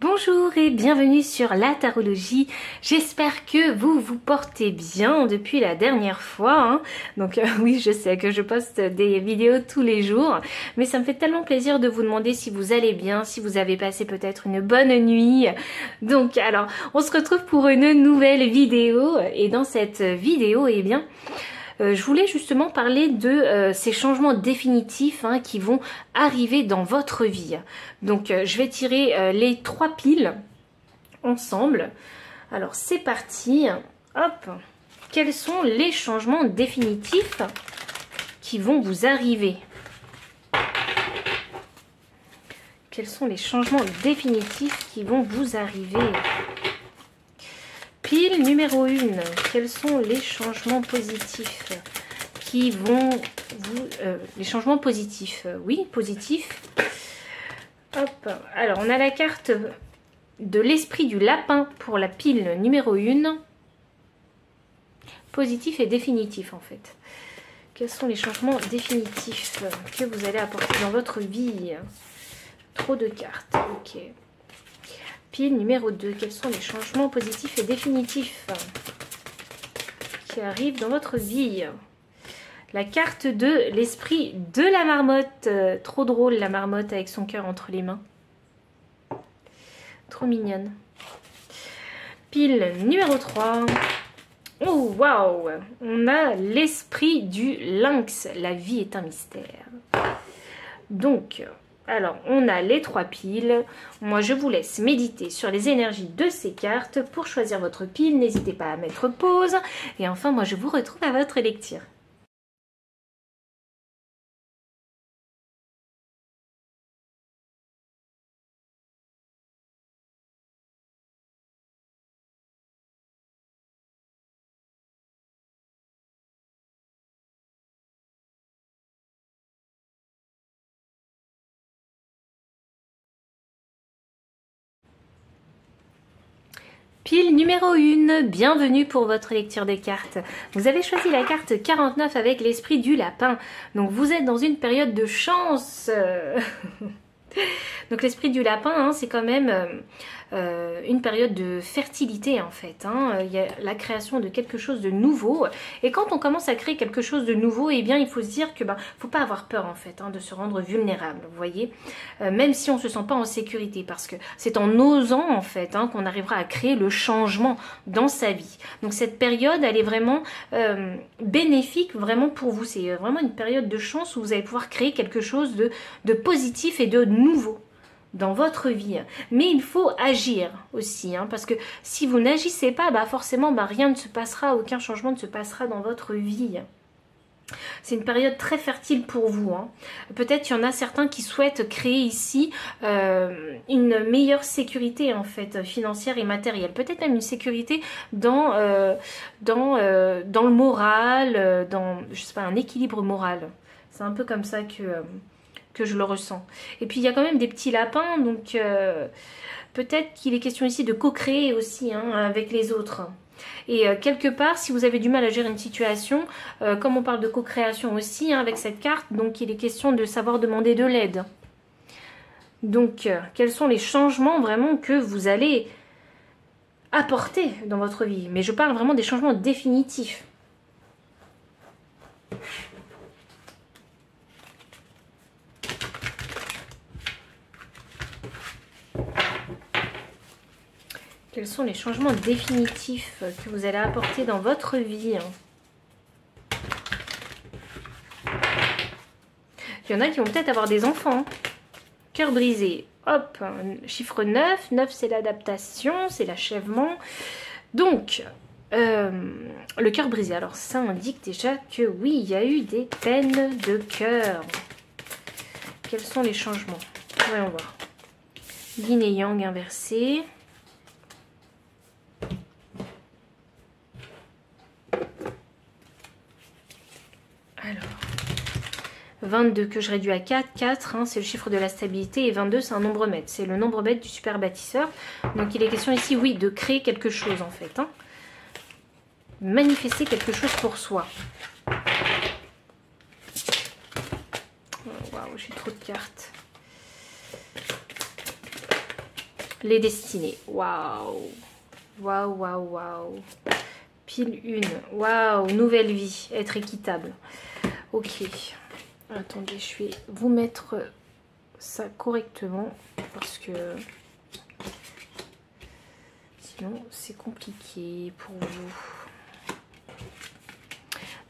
Bonjour et bienvenue sur la tarologie. J'espère que vous vous portez bien depuis la dernière fois. Donc oui, je sais que je poste des vidéos tous les jours, mais ça me fait tellement plaisir de vous demander si vous allez bien, si vous avez passé peut-être une bonne nuit. Donc alors, on se retrouve pour une nouvelle vidéo et dans cette vidéo, eh bien, je voulais justement parler de ces changements définitifs qui vont arriver dans votre vie. Donc je vais tirer les 3 piles ensemble. Alors c'est parti. Hop. Quels sont les changements définitifs qui vont vous arriver? Quels sont les changements définitifs qui vont vous arriver? Pile numéro 1, quels sont les changements positifs qui vont vous... les changements positifs, oui, positifs. Hop, alors on a la carte de l'esprit du lapin pour la pile numéro 1. Positif et définitif en fait. Quels sont les changements définitifs que vous allez apporter dans votre vie? Trop de cartes, ok. Pile numéro 2, quels sont les changements positifs et définitifs qui arrivent dans votre vie? La carte de l'esprit de la marmotte. Trop drôle la marmotte avec son cœur entre les mains. Trop mignonne. Pile numéro 3. Oh waouh! On a l'esprit du lynx. La vie est un mystère. Donc... alors, on a les 3 piles. Moi, je vous laisse méditer sur les énergies de ces cartes. Pour choisir votre pile, n'hésitez pas à mettre pause. Et enfin, moi, je vous retrouve à votre lecture. Pile numéro 1, bienvenue pour votre lecture des cartes. Vous avez choisi la carte 49 avec l'esprit du lapin. Donc vous êtes dans une période de chance. Donc l'esprit du lapin, c'est quand même une période de fertilité en fait. Il y a la création de quelque chose de nouveau. Et quand on commence à créer quelque chose de nouveau, eh bien il faut se dire que faut pas avoir peur en fait de se rendre vulnérable, vous voyez. Même si on se sent pas en sécurité, parce que c'est en osant en fait qu'on arrivera à créer le changement dans sa vie. Donc cette période, elle est vraiment bénéfique vraiment pour vous. C'est vraiment une période de chance où vous allez pouvoir créer quelque chose de positif et de nouveau dans votre vie. Mais il faut agir aussi, parce que si vous n'agissez pas, forcément rien ne se passera, aucun changement ne se passera dans votre vie. C'est une période très fertile pour vous. Peut-être qu'il y en a certains qui souhaitent créer ici une meilleure sécurité en fait financière et matérielle. Peut-être même une sécurité dans le moral, dans je sais pas, un équilibre moral. C'est un peu comme ça que je le ressens. Et puis il y a quand même des petits lapins, donc peut-être qu'il est question ici de co-créer aussi avec les autres. Et quelque part, si vous avez du mal à gérer une situation, comme on parle de co-création aussi avec cette carte, donc il est question de savoir demander de l'aide. Donc quels sont les changements vraiment que vous allez apporter dans votre vie? Mais je parle vraiment des changements définitifs. Quels sont les changements définitifs que vous allez apporter dans votre vie? Il y en a qui vont peut-être avoir des enfants. Cœur brisé. Hop, chiffre 9. 9, c'est l'adaptation, c'est l'achèvement. Donc, le cœur brisé. Alors, ça indique déjà que oui, il y a eu des peines de cœur. Quels sont les changements? Voyons voir. Yin et Yang inversé. Alors, 22 que je réduis à 4, 4 c'est le chiffre de la stabilité et 22 c'est un nombre maître, c'est le nombre maître du super bâtisseur. Donc il est question ici, oui, de créer quelque chose en fait. Manifester quelque chose pour soi. Waouh, j'ai trop de cartes. Les destinées. Waouh. Waouh, waouh, waouh. Pile 1. Waouh, nouvelle vie. Être équitable. Ok. Attendez, je vais vous mettre ça correctement parce que sinon c'est compliqué pour vous.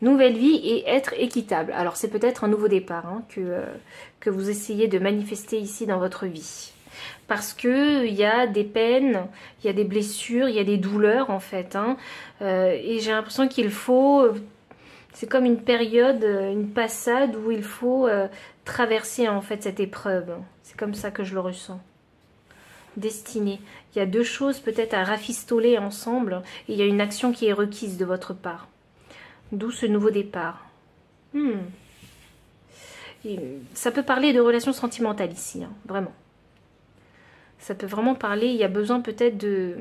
Nouvelle vie et être équitable. Alors c'est peut-être un nouveau départ hein, que vous essayez de manifester ici dans votre vie. Parce que il y a des peines, il y a des blessures, il y a des douleurs en fait. Hein, et j'ai l'impression qu'il faut... C'est comme une période, une passade où il faut traverser en fait cette épreuve. C'est comme ça que je le ressens. Destinée. Il y a deux choses peut-être à rafistoler ensemble et il y a une action qui est requise de votre part. D'où ce nouveau départ. Et ça peut parler de relations sentimentales ici, hein, vraiment. Ça peut vraiment parler, il y a besoin peut-être de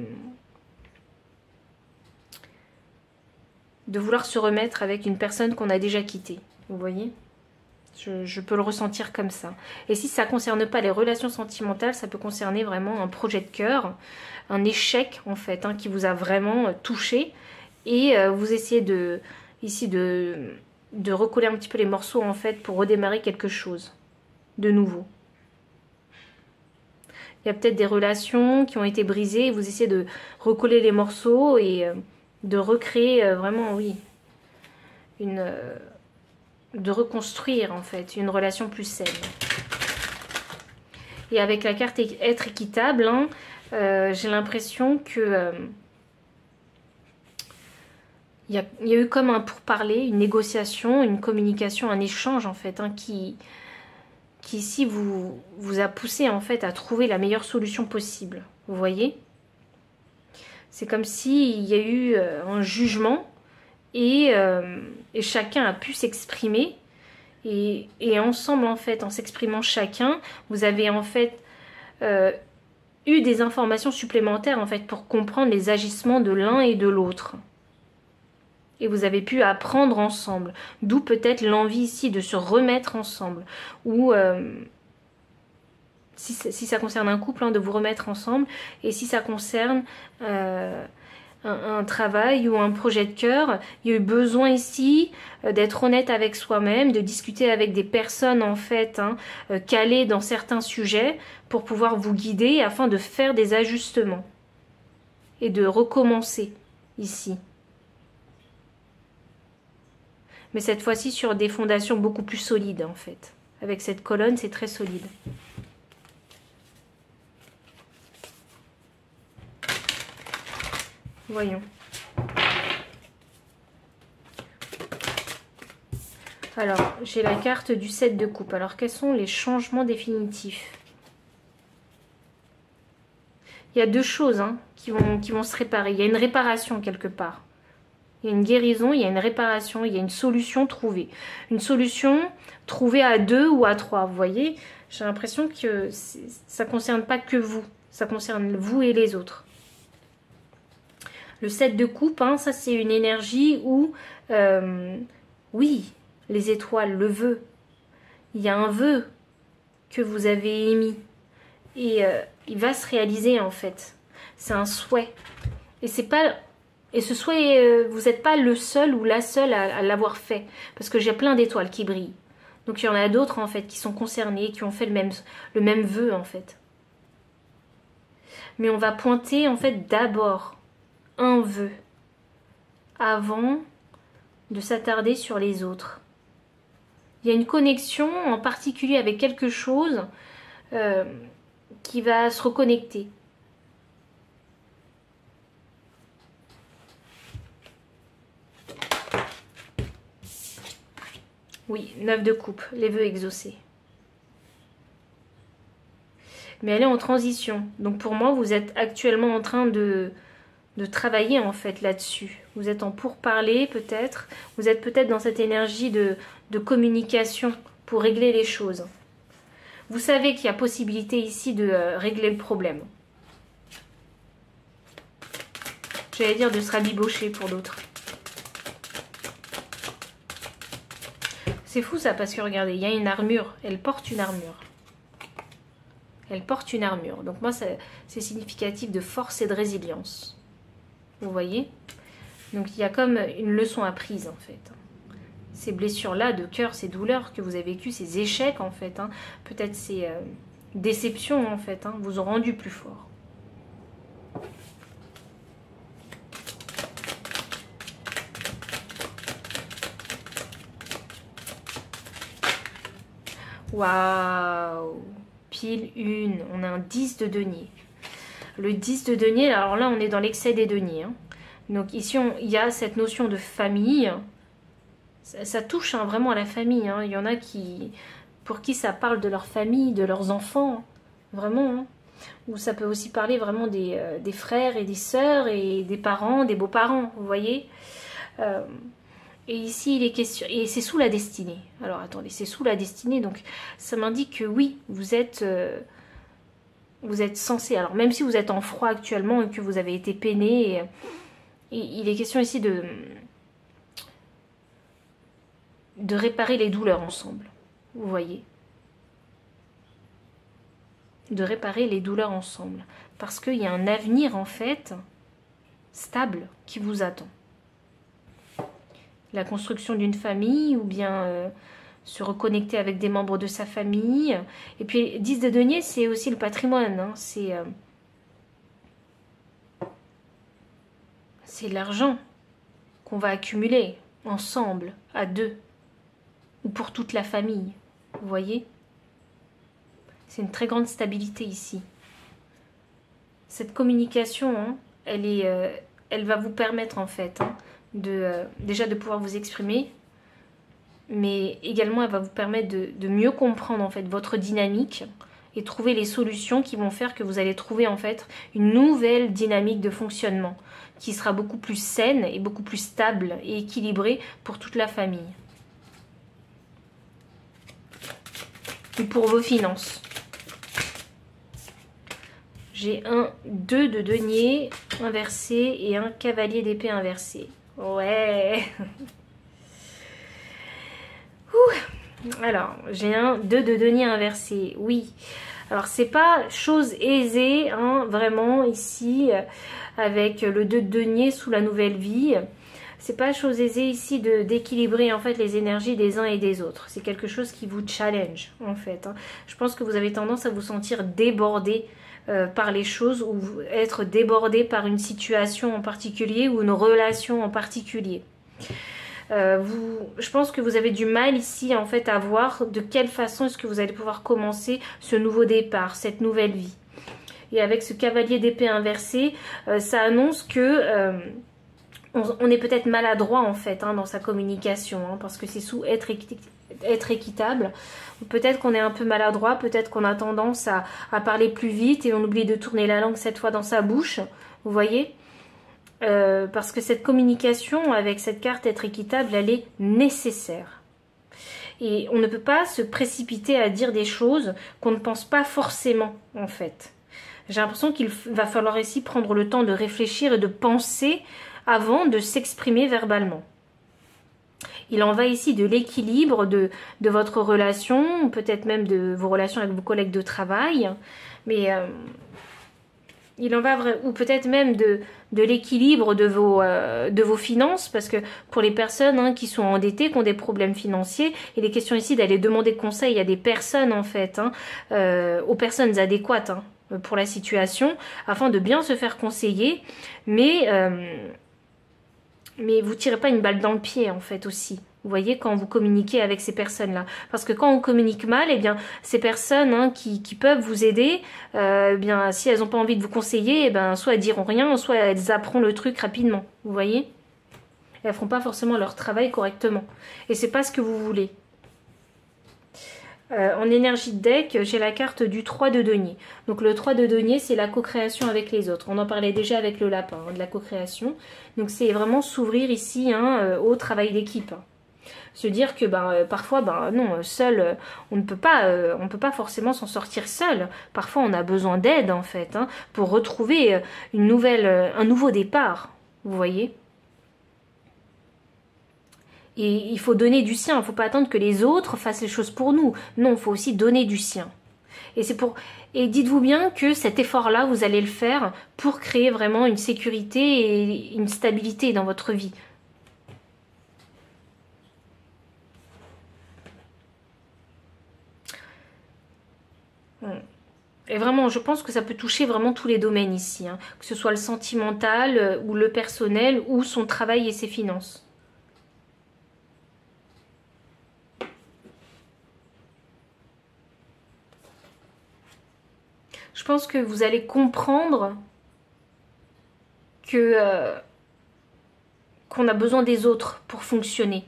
vouloir se remettre avec une personne qu'on a déjà quittée. Vous voyez ? Je peux le ressentir comme ça. Et si ça ne concerne pas les relations sentimentales, ça peut concerner vraiment un projet de cœur, un échec en fait, hein, qui vous a vraiment touché. Et vous essayez ici de recoller un petit peu les morceaux en fait pour redémarrer quelque chose de nouveau. Il y a peut-être des relations qui ont été brisées et vous essayez de recoller les morceaux et de recréer vraiment, oui, de reconstruire en fait une relation plus saine. Et avec la carte être équitable, hein, j'ai l'impression que il y a eu comme un pourparler, une négociation, une communication, un échange en fait, hein, qui ici vous a poussé en fait à trouver la meilleure solution possible. Vous voyez ? C'est comme s'il y a eu un jugement et chacun a pu s'exprimer. Et ensemble, en fait, en s'exprimant chacun, vous avez en fait eu des informations supplémentaires en fait pour comprendre les agissements de l'un et de l'autre. Et vous avez pu apprendre ensemble. D'où peut-être l'envie ici de se remettre ensemble. Ou... si ça concerne un couple, hein, de vous remettre ensemble. Et si ça concerne un travail ou un projet de cœur, il y a eu besoin ici d'être honnête avec soi-même, de discuter avec des personnes en fait hein, calées dans certains sujets pour pouvoir vous guider afin de faire des ajustements et de recommencer ici. Mais cette fois-ci sur des fondations beaucoup plus solides en fait. Avec cette colonne, c'est très solide. Voyons. Alors, j'ai la carte du 7 de coupe. Alors, quels sont les changements définitifs? Il y a deux choses hein, qui vont se réparer. Il y a une réparation quelque part. Il y a une guérison, il y a une réparation, il y a une solution trouvée. Une solution trouvée à 2 ou à 3. Vous voyez, j'ai l'impression que ça ne concerne pas que vous. Ça concerne vous et les autres. Le 7 de coupe, hein, ça c'est une énergie où, oui, les étoiles, le vœu. Il y a un vœu que vous avez émis. Et il va se réaliser en fait. C'est un souhait. Et c'est pas... Et ce souhait, vous n'êtes pas le seul ou la seule à l'avoir fait. Parce que j'ai plein d'étoiles qui brillent. Donc il y en a d'autres en fait qui sont concernés, qui ont fait le même vœu en fait. Mais on va pointer en fait d'abord un vœu avant de s'attarder sur les autres. Il y a une connexion en particulier avec quelque chose qui va se reconnecter. Oui, 9 de coupe, les vœux exaucés. Mais elle est en transition. Donc pour moi, vous êtes actuellement en train de travailler en fait là-dessus. Vous êtes en pourparlers peut-être. Vous êtes peut-être dans cette énergie de communication pour régler les choses. Vous savez qu'il y a possibilité ici de régler le problème. J'allais dire de se rabibocher pour d'autres. C'est fou ça parce que regardez, il y a une armure. Elle porte une armure. Elle porte une armure. Donc moi, c'est significatif de force et de résilience. Vous voyez? Donc il y a comme une leçon apprise en fait. Ces blessures-là de cœur, ces douleurs que vous avez vécues, ces échecs en fait, hein, peut-être ces déceptions en fait, hein, vous ont rendu plus fort. Waouh! Pile une, on a un 10 de denier. Le 10 de denier, alors là on est dans l'excès des deniers. Hein. Donc ici il y a cette notion de famille. Ça touche hein, vraiment à la famille. Hein. Il y en a pour qui ça parle de leur famille, de leurs enfants. Vraiment. Hein. Ou ça peut aussi parler vraiment des frères et des sœurs et des parents, des beaux-parents. Vous voyez et ici, il est question... Et c'est sous la destinée. Alors, attendez, c'est sous la destinée. Donc, ça m'indique que oui, vous êtes censé... Alors, même si vous êtes en froid actuellement et que vous avez été peiné, et il est question ici de réparer les douleurs ensemble. Vous voyez? De réparer les douleurs ensemble. Parce qu'il y a un avenir, en fait, stable qui vous attend. La construction d'une famille ou bien se reconnecter avec des membres de sa famille. Et puis 10 de denier, c'est aussi le patrimoine. Hein. C'est l'argent qu'on va accumuler ensemble, à deux, ou pour toute la famille. Vous voyez? C'est une très grande stabilité ici. Cette communication, hein, elle va vous permettre en fait... Hein, déjà de pouvoir vous exprimer, mais également elle va vous permettre de mieux comprendre en fait votre dynamique et trouver les solutions qui vont faire que vous allez trouver en fait une nouvelle dynamique de fonctionnement qui sera beaucoup plus saine et beaucoup plus stable et équilibrée pour toute la famille. Et pour vos finances. J'ai un 2 de denier inversé et un cavalier d'épée inversé. Ouais. Alors, j'ai un 2 de denier inversé. Oui. Alors, c'est pas chose aisée, hein, vraiment, ici, avec le 2 de denier sous la nouvelle vie. C'est pas chose aisée ici d'équilibrer, en fait, les énergies des uns et des autres. C'est quelque chose qui vous challenge, en fait. Hein. Je pense que vous avez tendance à vous sentir débordé par les choses ou être débordé par une situation en particulier ou une relation en particulier. Je pense que vous avez du mal ici en fait à voir de quelle façon est-ce que vous allez pouvoir commencer ce nouveau départ, cette nouvelle vie. Et avec ce cavalier d'épée inversé, ça annonce que on est peut-être maladroit en fait hein, dans sa communication, hein, parce que c'est sous être équitable. Peut-être qu'on est un peu maladroit, peut-être qu'on a tendance à parler plus vite et on oublie de tourner la langue cette fois dans sa bouche, vous voyez parce que cette communication avec cette carte être équitable, elle est nécessaire. Et on ne peut pas se précipiter à dire des choses qu'on ne pense pas forcément en fait. J'ai l'impression qu'il va falloir ici prendre le temps de réfléchir et de penser avant de s'exprimer verbalement. Il en va ici de l'équilibre de votre relation, peut-être même de vos relations avec vos collègues de travail, mais il en va ou peut-être même de l'équilibre de vos finances, parce que pour les personnes hein, qui sont endettées, qui ont des problèmes financiers, il est question ici d'aller demander conseil à des personnes en fait, hein, aux personnes adéquates hein, pour la situation, afin de bien se faire conseiller, mais vous tirez pas une balle dans le pied en fait aussi. Vous voyez, quand vous communiquez avec ces personnes-là. Parce que quand on communique mal, eh bien, ces personnes hein, qui peuvent vous aider, eh bien, si elles n'ont pas envie de vous conseiller, eh bien, soit elles diront rien, soit elles apprendront le truc rapidement. Vous voyez? Elles ne feront pas forcément leur travail correctement. Et c'est pas ce que vous voulez. En énergie de deck, j'ai la carte du 3 de denier. Donc le 3 de denier, c'est la co-création avec les autres. On en parlait déjà avec le lapin, hein, de la co-création. Donc c'est vraiment s'ouvrir ici hein, au travail d'équipe. Se dire que parfois, non, seul, on ne peut pas forcément s'en sortir seul. Parfois, on a besoin d'aide, en fait, hein, pour retrouver un nouveau départ. Vous voyez ? Et il faut donner du sien. Il ne faut pas attendre que les autres fassent les choses pour nous. Non, il faut aussi donner du sien. Et c'est pour et dites-vous bien que cet effort-là, vous allez le faire pour créer vraiment une sécurité et une stabilité dans votre vie. Et vraiment, je pense que ça peut toucher vraiment tous les domaines ici, hein, que ce soit le sentimental ou le personnel ou son travail et ses finances. Je pense que vous allez comprendre que qu'on a besoin des autres pour fonctionner.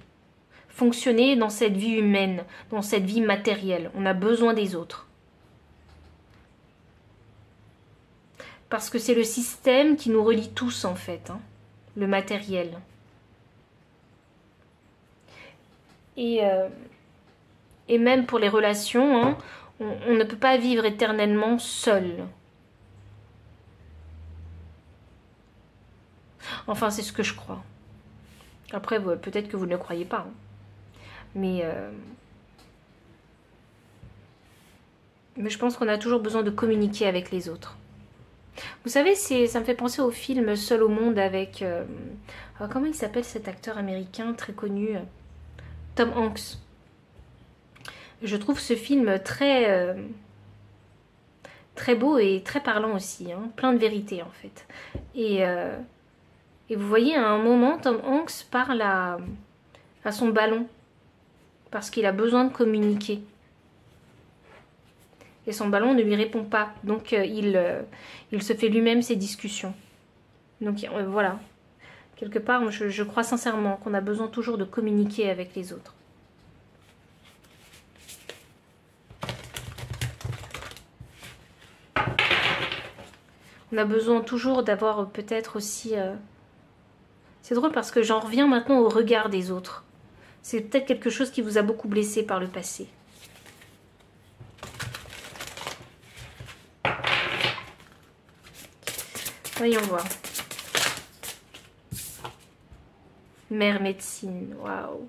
Fonctionner dans cette vie humaine, dans cette vie matérielle. On a besoin des autres. Parce que c'est le système qui nous relie tous en fait, hein, le matériel. Et même pour les relations, hein, on ne peut pas vivre éternellement seul. Enfin, c'est ce que je crois. Après, peut-être que vous ne le croyez pas. Hein. Mais je pense qu'on a toujours besoin de communiquer avec les autres. Vous savez, ça me fait penser au film Seul au monde avec... comment il s'appelle cet acteur américain très connu, Tom Hanks. Je trouve ce film très, très beau et très parlant aussi, hein, plein de vérité en fait. Et vous voyez, à un moment, Tom Hanks parle à son ballon parce qu'il a besoin de communiquer. Et son ballon ne lui répond pas. Donc il se fait lui-même ses discussions. Donc voilà. Quelque part, je crois sincèrement qu'on a besoin toujours de communiquer avec les autres. On a besoin toujours d'avoir peut-être aussi... C'est drôle parce que j'en reviens maintenant au regard des autres. C'est peut-être quelque chose qui vous a beaucoup blessé par le passé. Voyons voir. Mère médecine, waouh.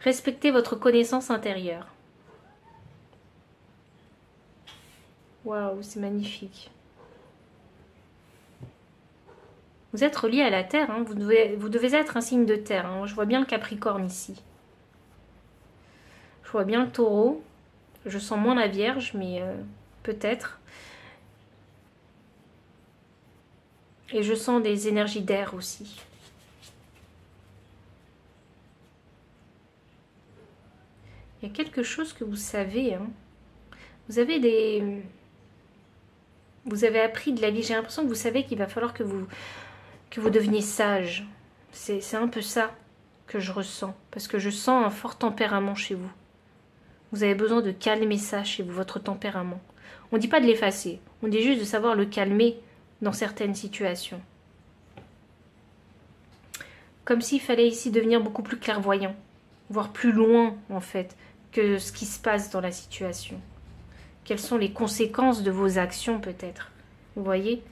Respectez votre connaissance intérieure. Waouh, c'est magnifique. Vous êtes relié à la terre, hein. Vous devez être un signe de terre. Hein. Je vois bien le Capricorne ici. Je vois bien le Taureau. Je sens moins la Vierge, mais peut-être. Et je sens des énergies d'air aussi. Il y a quelque chose que vous savez. Hein. Vous avez appris de la vie. J'ai l'impression que vous savez qu'il va falloir que vous deveniez sage. C'est un peu ça que je ressens. Parce que je sens un fort tempérament chez vous. Vous avez besoin de calmer ça chez vous, votre tempérament. On ne dit pas de l'effacer. On dit juste de savoir le calmer dans certaines situations. Comme s'il fallait ici devenir beaucoup plus clairvoyant. Voir plus loin, en fait, que ce qui se passe dans la situation. Quelles sont les conséquences de vos actions, peut-être. Vous voyez ?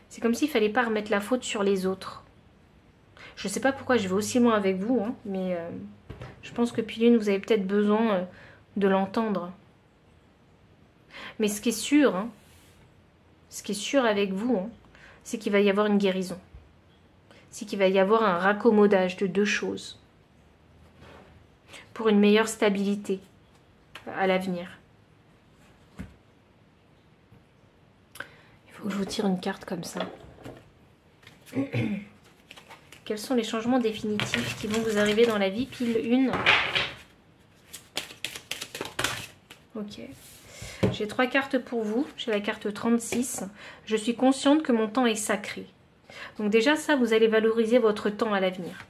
C'est comme s'il ne fallait pas remettre la faute sur les autres. Je ne sais pas pourquoi je vais aussi loin avec vous, hein, mais je pense que Pilune, vous avez peut-être besoin de l'entendre. Mais ce qui est sûr, hein, ce qui est sûr avec vous, hein, c'est qu'il va y avoir une guérison. C'est qu'il va y avoir un raccommodage de deux choses. Pour une meilleure stabilité à l'avenir. Il faut que je vous tire une carte comme ça. Quels sont les changements définitifs qui vont vous arriver dans la vie? Pile 1. Ok. J'ai 3 cartes pour vous. J'ai la carte 36. Je suis consciente que mon temps est sacré. Donc déjà ça, vous allez valoriser votre temps à l'avenir.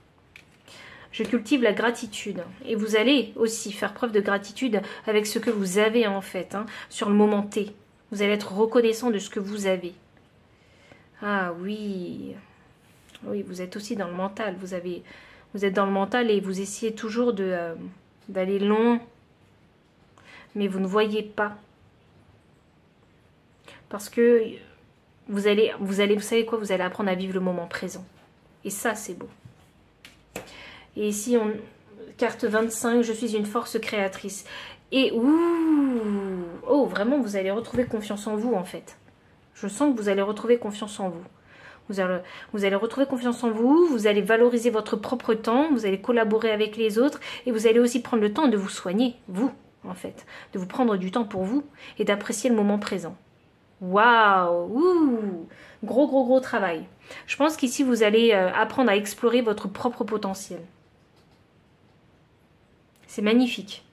Je cultive la gratitude. Et vous allez aussi faire preuve de gratitude avec ce que vous avez en fait, hein, sur le moment T. Vous allez être reconnaissant de ce que vous avez. Ah oui... Oui, vous êtes aussi dans le mental. Vous êtes dans le mental et vous essayez toujours d'aller loin. Mais vous ne voyez pas. Parce que vous savez quoi? Vous allez apprendre à vivre le moment présent. Et ça, c'est beau. Et ici, carte 25, je suis une force créatrice. Et ouh, oh, vraiment, vous allez retrouver confiance en vous, en fait. Je sens que vous allez retrouver confiance en vous. Vous allez retrouver confiance en vous, vous allez valoriser votre propre temps, vous allez collaborer avec les autres et vous allez aussi prendre le temps de vous soigner, vous, en fait. De vous prendre du temps pour vous et d'apprécier le moment présent. Waouh! Gros, gros, gros travail. Je pense qu'ici, vous allez apprendre à explorer votre propre potentiel. C'est magnifique.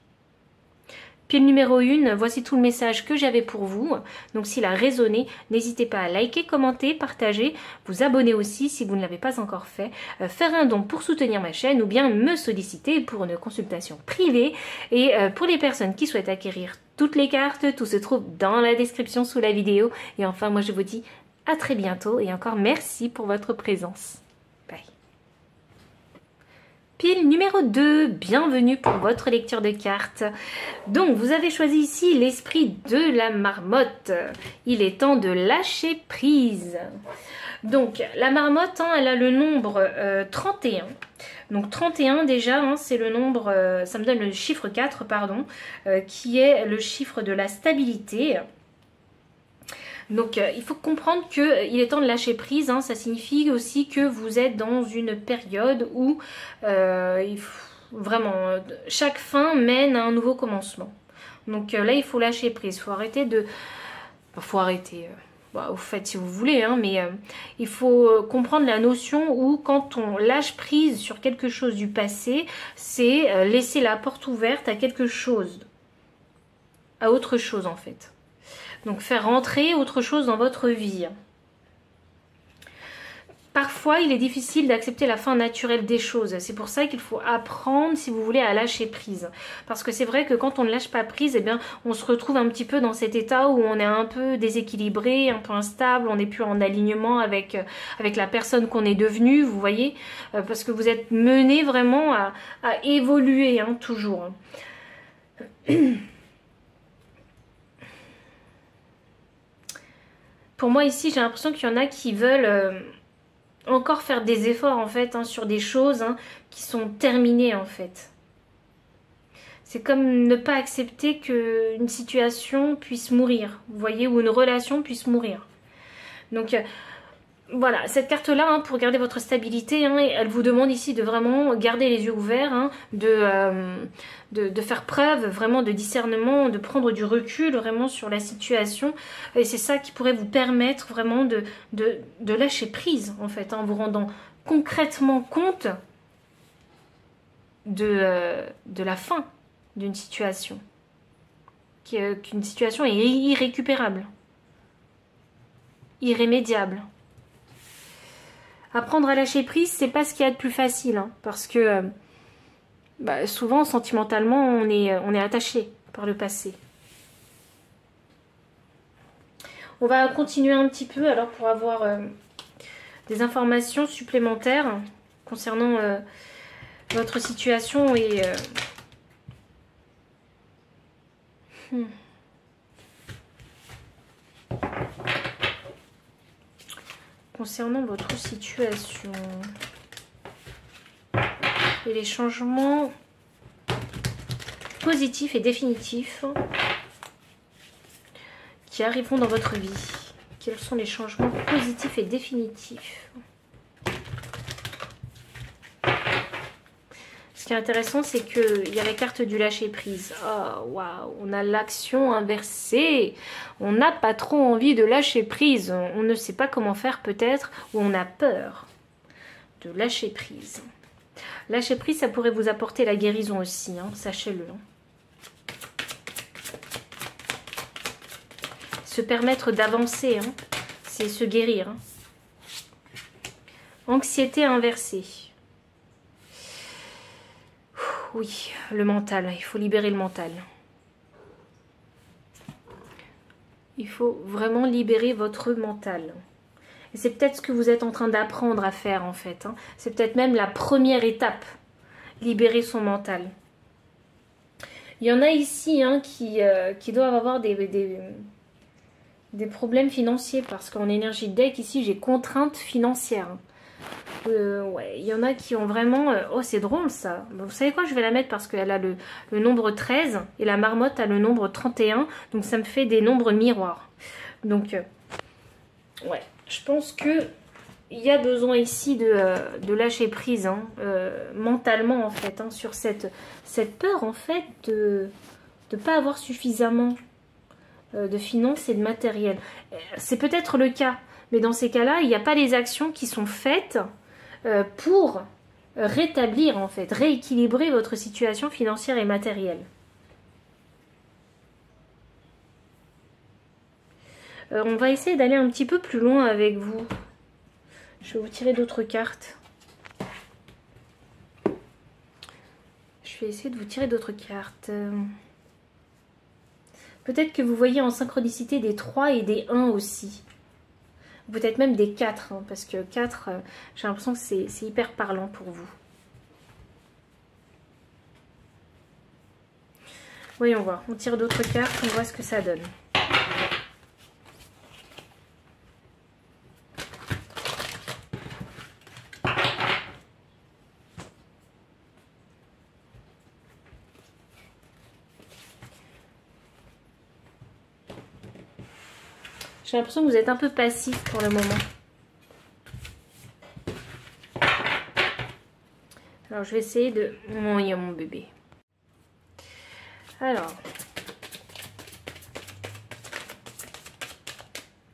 Pile numéro 1, voici tout le message que j'avais pour vous. Donc s'il a résonné, n'hésitez pas à liker, commenter, partager, vous abonner aussi si vous ne l'avez pas encore fait, faire un don pour soutenir ma chaîne ou bien me solliciter pour une consultation privée. Et pour les personnes qui souhaitent acquérir toutes les cartes, tout se trouve dans la description sous la vidéo. Et enfin, moi je vous dis à très bientôt et encore merci pour votre présence. Bye. Pile numéro 2, bienvenue pour votre lecture de cartes. Donc, vous avez choisi ici l'esprit de la marmotte. Il est temps de lâcher prise. Donc, la marmotte, hein, elle a le nombre 31. Donc, 31 déjà, hein, c'est le nombre, ça me donne le chiffre 4, pardon, qui est le chiffre de la stabilité. Donc, il faut comprendre qu'il est temps de lâcher prise. Hein. Ça signifie aussi que vous êtes dans une période où vraiment chaque fin mène à un nouveau commencement. Donc là, il faut lâcher prise. Il faut arrêter de... Enfin, faut arrêter... vous faites si vous voulez, hein, mais il faut comprendre la notion où quand on lâche prise sur quelque chose du passé, c'est laisser la porte ouverte à quelque chose, à autre chose en fait. Donc faire rentrer autre chose dans votre vie. Parfois, il est difficile d'accepter la fin naturelle des choses. C'est pour ça qu'il faut apprendre, si vous voulez, à lâcher prise. Parce que c'est vrai que quand on ne lâche pas prise, eh bien, on se retrouve un petit peu dans cet état où on est un peu déséquilibré, un peu instable, on n'est plus en alignement avec la personne qu'on est devenue, vous voyez. Parce que vous êtes mené vraiment à évoluer, hein, toujours. Pour moi ici, j'ai l'impression qu'il y en a qui veulent encore faire des efforts en fait, hein, sur des choses, hein, qui sont terminées en fait. C'est comme ne pas accepter qu'une situation puisse mourir, vous voyez, ou une relation puisse mourir. Donc voilà, cette carte-là, hein, pour garder votre stabilité, hein, elle vous demande ici de vraiment garder les yeux ouverts, hein, de faire preuve vraiment de discernement, de prendre du recul vraiment sur la situation. Et c'est ça qui pourrait vous permettre vraiment de lâcher prise, en fait, en vous rendant concrètement compte de la fin d'une situation. Qu'une situation est irrécupérable, irrémédiable. Apprendre à lâcher prise, c'est pas ce qu'il y a de plus facile, hein, parce que souvent, sentimentalement, on est attaché par le passé. On va continuer un petit peu alors pour avoir des informations supplémentaires concernant votre situation et... Concernant votre situation et les changements positifs et définitifs qui arriveront dans votre vie. Quels sont les changements positifs et définitifs? Ce qui est intéressant, c'est qu'il y a la carte du lâcher prise. Oh, waouh, on a l'action inversée. On n'a pas trop envie de lâcher prise. On ne sait pas comment faire peut-être, ou on a peur de lâcher prise. Lâcher prise, ça pourrait vous apporter la guérison aussi, hein, sachez-le. Se permettre d'avancer, hein, c'est se guérir. Hein. Anxiété inversée. Oui, le mental, il faut libérer le mental. Il faut vraiment libérer votre mental. Et c'est peut-être ce que vous êtes en train d'apprendre à faire en fait. Hein. C'est peut-être même la première étape, libérer son mental. Il y en a ici, hein, qui doivent avoir des problèmes financiers parce qu'en énergie de deck, ici, j'ai contrainte financière. Ouais, il y en a qui ont vraiment... Oh, c'est drôle ça. Bon, vous savez quoi, je vais la mettre parce qu'elle a le nombre 13 et la marmotte a le nombre 31. Donc ça me fait des nombres miroirs. Donc, ouais, je pense que il y a besoin ici de lâcher prise, hein, mentalement en fait, hein, sur cette peur en fait de ne pas avoir suffisamment de finances et de matériel. C'est peut-être le cas, mais dans ces cas-là, il n'y a pas les actions qui sont faites pour rétablir en fait, rééquilibrer votre situation financière et matérielle. On va essayer d'aller un petit peu plus loin avec vous. Je vais vous tirer d'autres cartes. Je vais essayer de vous tirer d'autres cartes. Peut-être que vous voyez en synchronicité des 3 et des 1 aussi. Peut-être même des 4, hein, parce que 4, j'ai l'impression que c'est hyper parlant pour vous. Voyons voir. On tire d'autres cartes, on voit ce que ça donne. J'ai l'impression que vous êtes un peu passif pour le moment. Alors, je vais essayer de... Oh, il y a mon bébé. Alors.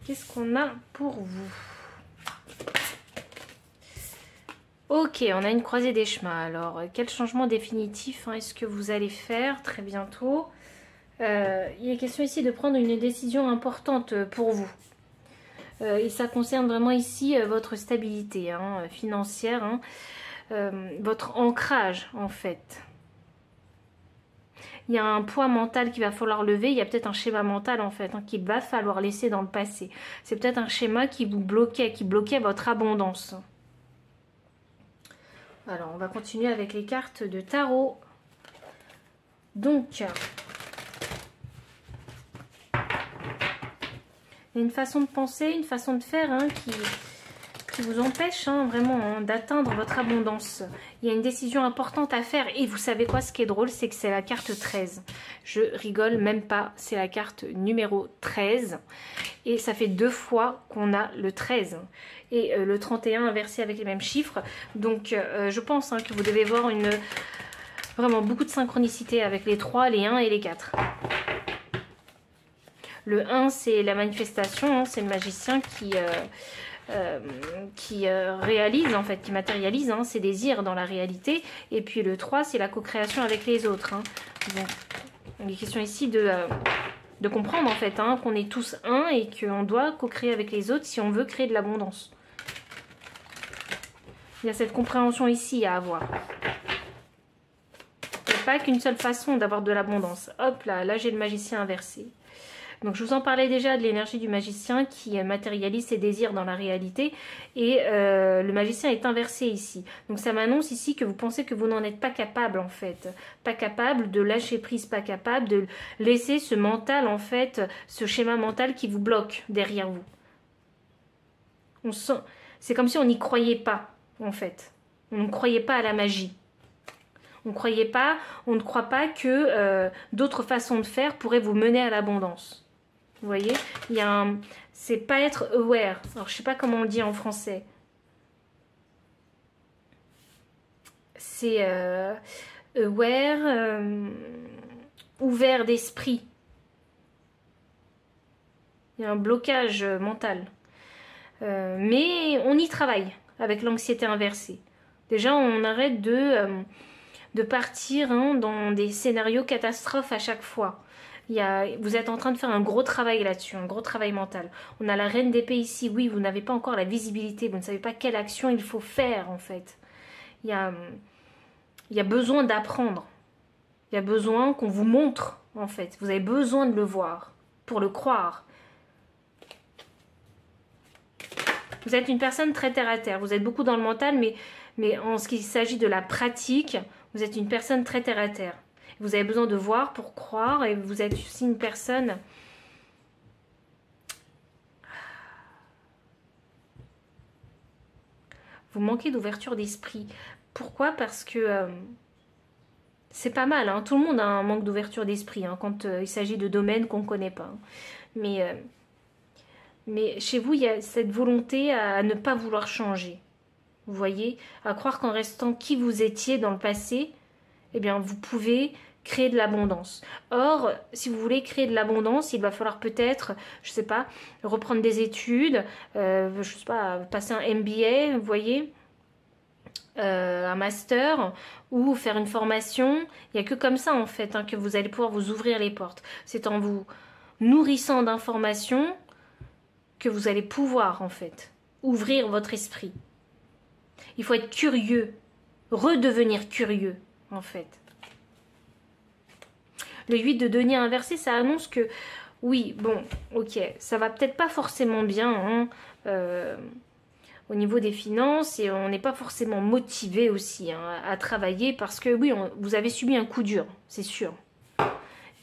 Qu'est-ce qu'on a pour vous? Ok, on a une croisée des chemins. Alors, quel changement définitif est-ce que vous allez faire très bientôt? Il est question ici de prendre une décision importante pour vous. Et ça concerne vraiment ici votre stabilité financière, votre ancrage en fait. Il y a un poids mental qu'il va falloir lever, il y a peut-être un schéma mental en fait qu'il va falloir laisser dans le passé. C'est peut-être un schéma qui vous bloquait, qui bloquait votre abondance. Alors, on va continuer avec les cartes de tarot. Donc... une façon de penser, une façon de faire qui vous empêche vraiment d'atteindre votre abondance. Il y a une décision importante à faire et vous savez quoi, ce qui est drôle, c'est que c'est la carte 13. Je rigole même pas, c'est la carte numéro 13 et ça fait 2 fois qu'on a le 13 et le 31 inversé avec les mêmes chiffres. Donc je pense que vous devez voir vraiment beaucoup de synchronicité avec les 3, les 1 et les 4. Le 1, c'est la manifestation, c'est le magicien qui réalise, en fait, qui matérialise ses désirs dans la réalité. Et puis le 3, c'est la co-création avec les autres. Donc, il est question ici de comprendre, en fait, qu'on est tous un et qu'on doit co-créer avec les autres si on veut créer de l'abondance. Il y a cette compréhension ici à avoir. Il n'y a pas qu'une seule façon d'avoir de l'abondance. Hop là j'ai le magicien inversé. Donc je vous en parlais déjà de l'énergie du magicien qui matérialise ses désirs dans la réalité et le magicien est inversé ici. Donc ça m'annonce ici que vous pensez que vous n'en êtes pas capable en fait. Pas capable de lâcher prise, pas capable de laisser ce mental en fait, ce schéma mental qui vous bloque derrière vous. On sent, c'est comme si on n'y croyait pas en fait. On ne croyait pas à la magie. On ne croit pas que d'autres façons de faire pourraient vous mener à l'abondance. Vous voyez, c'est pas être aware. Alors, je sais pas comment on dit en français. C'est aware, ouvert d'esprit. Il y a un blocage mental. Mais on y travaille avec l'anxiété inversée. Déjà, on arrête de partir dans des scénarios catastrophes à chaque fois. Vous êtes en train de faire un gros travail là-dessus, un gros travail mental. On a la reine d'épée ici. Oui, vous n'avez pas encore la visibilité. Vous ne savez pas quelle action il faut faire, en fait. Il y a besoin d'apprendre. Il y a besoin qu'on vous montre, en fait. Vous avez besoin de le voir pour le croire. Vous êtes une personne très terre-à-terre. Vous êtes beaucoup dans le mental, mais en ce qui s'agit de la pratique, vous êtes une personne très terre-à-terre. Vous avez besoin de voir pour croire et vous êtes aussi une personne... Vous manquez d'ouverture d'esprit. Pourquoi? Parce que c'est pas mal, hein. Tout le monde a un manque d'ouverture d'esprit hein, quand il s'agit de domaines qu'on ne connaît pas. Hein. Mais chez vous, il y a cette volonté à ne pas vouloir changer. Vous voyez? À croire qu'en restant qui vous étiez dans le passé, eh bien, vous pouvez créer de l'abondance. Or, si vous voulez créer de l'abondance, il va falloir peut-être, je sais pas, reprendre des études, je sais pas, passer un MBA, vous voyez, un master, ou faire une formation. Il n'y a que comme ça, en fait, hein, que vous allez pouvoir vous ouvrir les portes. C'est en vous nourrissant d'informations que vous allez pouvoir, en fait, ouvrir votre esprit. Il faut être curieux, redevenir curieux, en fait. Le 8 de denier inversé, ça annonce que, oui, bon, ok, ça va peut-être pas forcément bien hein, au niveau des finances et on n'est pas forcément motivé aussi hein, à travailler parce que, oui, vous avez subi un coup dur, c'est sûr.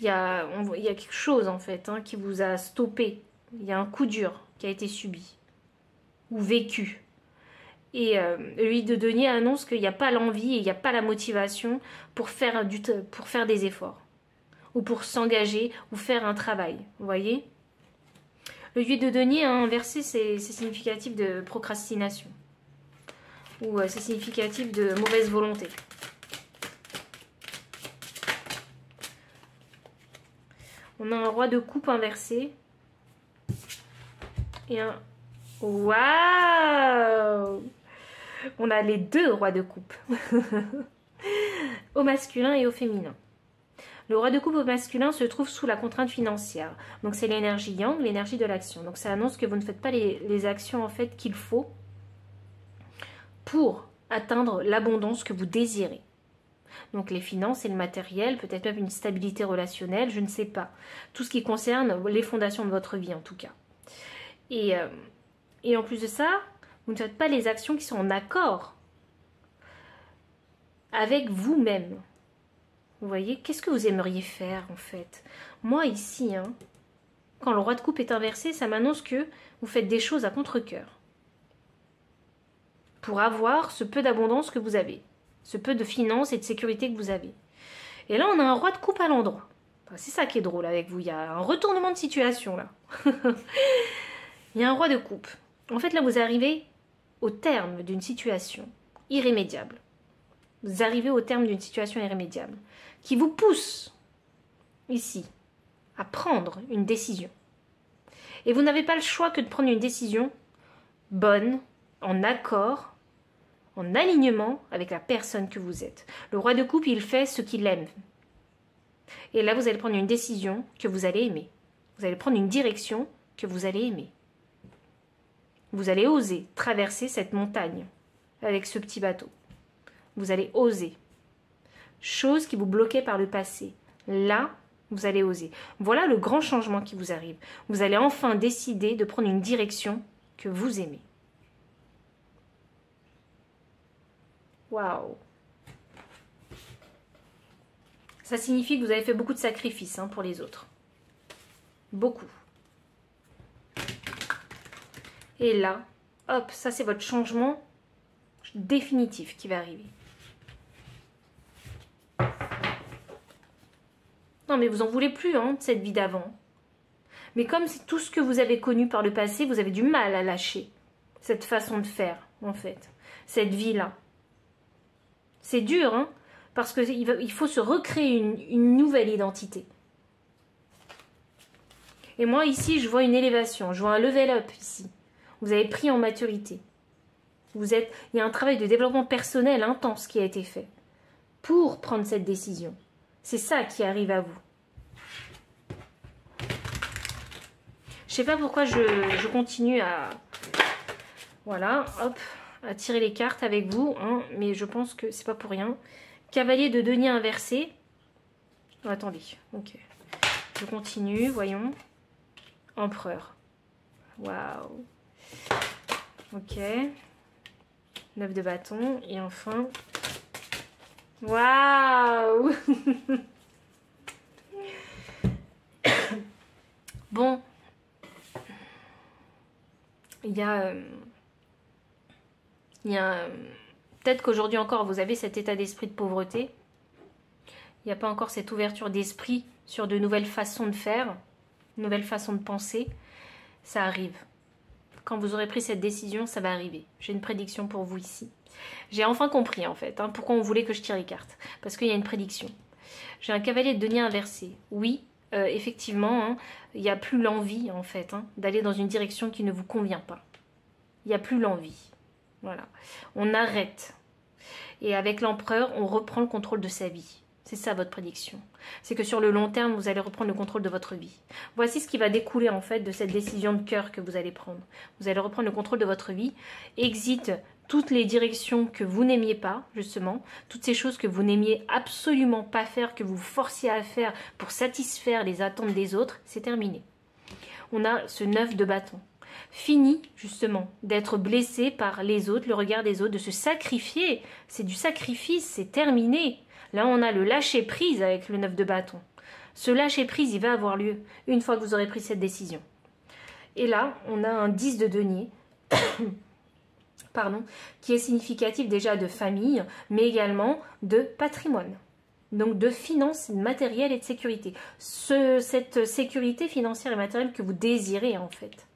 Il y a quelque chose, en fait, hein, qui vous a stoppé. Il y a un coup dur qui a été subi ou vécu. Et le 8 de denier annonce qu'il n'y a pas l'envie et il n'y a pas la motivation pour faire des efforts. Ou pour s'engager ou faire un travail, vous voyez. Le 8 de denier inversé, c'est significatif de procrastination. Ou c'est significatif de mauvaise volonté. On a un roi de coupe inversé. Et un... Waouh! On a les deux rois de coupe. Au masculin et au féminin. Le roi de coupe au masculin se trouve sous la contrainte financière. Donc c'est l'énergie yang, l'énergie de l'action. Donc ça annonce que vous ne faites pas les actions en fait qu'il faut pour atteindre l'abondance que vous désirez. Donc les finances et le matériel, peut-être même une stabilité relationnelle, je ne sais pas. Tout ce qui concerne les fondations de votre vie en tout cas. Et en plus de ça, vous ne faites pas les actions qui sont en accord avec vous-même. Vous voyez, qu'est-ce que vous aimeriez faire en fait? Moi ici, hein, quand le roi de coupe est inversé, ça m'annonce que vous faites des choses à contre-cœur. Pour avoir ce peu d'abondance que vous avez. Ce peu de finances et de sécurité que vous avez. Et là, on a un roi de coupe à l'endroit. Enfin, c'est ça qui est drôle avec vous. Il y a un retournement de situation là. Il y a un roi de coupe. En fait, là, vous arrivez au terme d'une situation irrémédiable. Vous arrivez au terme d'une situation irrémédiable qui vous pousse, ici, à prendre une décision. Et vous n'avez pas le choix que de prendre une décision bonne, en accord, en alignement avec la personne que vous êtes. Le roi de coupe, il fait ce qu'il aime. Et là, vous allez prendre une décision que vous allez aimer. Vous allez prendre une direction que vous allez aimer. Vous allez oser traverser cette montagne avec ce petit bateau. Vous allez oser. Chose qui vous bloquait par le passé. Là, vous allez oser. Voilà le grand changement qui vous arrive. Vous allez enfin décider de prendre une direction que vous aimez. Waouh! Ça signifie que vous avez fait beaucoup de sacrifices hein, pour les autres. Beaucoup. Et là, hop, ça c'est votre changement définitif qui va arriver. Non mais vous en voulez plus hein, de cette vie d'avant. Mais comme c'est tout ce que vous avez connu par le passé, vous avez du mal à lâcher cette façon de faire en fait. Cette vie-là. C'est dur hein, parce qu'il faut se recréer une nouvelle identité. Et moi ici je vois une élévation, je vois un level up ici. Vous avez pris en maturité. Il y a un travail de développement personnel intense qui a été fait pour prendre cette décision. C'est ça qui arrive à vous. Je sais pas pourquoi je continue à... Voilà, hop, à tirer les cartes avec vous, hein, mais je pense que c'est pas pour rien. Cavalier de denier inversé. Oh, attendez, ok. Je continue, voyons. Empereur. Waouh. Ok. 9 de bâton. Et enfin... Waouh. Bon. Il y a Peut-être qu'aujourd'hui encore, vous avez cet état d'esprit de pauvreté. Il n'y a pas encore cette ouverture d'esprit sur de nouvelles façons de faire, nouvelles façons de penser. Ça arrive. Quand vous aurez pris cette décision, ça va arriver. J'ai une prédiction pour vous ici. J'ai enfin compris en fait pourquoi on voulait que je tire les cartes. Parce qu'il y a une prédiction. J'ai un cavalier de denier inversé. Oui, effectivement, il n'y a plus l'envie en fait d'aller dans une direction qui ne vous convient pas. Il n'y a plus l'envie. Voilà. On arrête. Et avec l'empereur, on reprend le contrôle de sa vie. C'est ça votre prédiction. C'est que sur le long terme, vous allez reprendre le contrôle de votre vie. Voici ce qui va découler en fait de cette décision de cœur que vous allez prendre. Vous allez reprendre le contrôle de votre vie. Exit toutes les directions que vous n'aimiez pas, justement. Toutes ces choses que vous n'aimiez absolument pas faire, que vous vous forciez à faire pour satisfaire les attentes des autres. C'est terminé. On a ce 9 de bâton. Fini, justement, d'être blessé par les autres, le regard des autres, de se sacrifier. C'est du sacrifice, c'est terminé. Là, on a le lâcher-prise avec le 9 de bâton. Ce lâcher-prise, il va avoir lieu une fois que vous aurez pris cette décision. Et là, on a un 10 de denier, pardon, qui est significatif déjà de famille, mais également de patrimoine. Donc de finances matérielles et de sécurité. Cette sécurité financière et matérielle que vous désirez, en fait.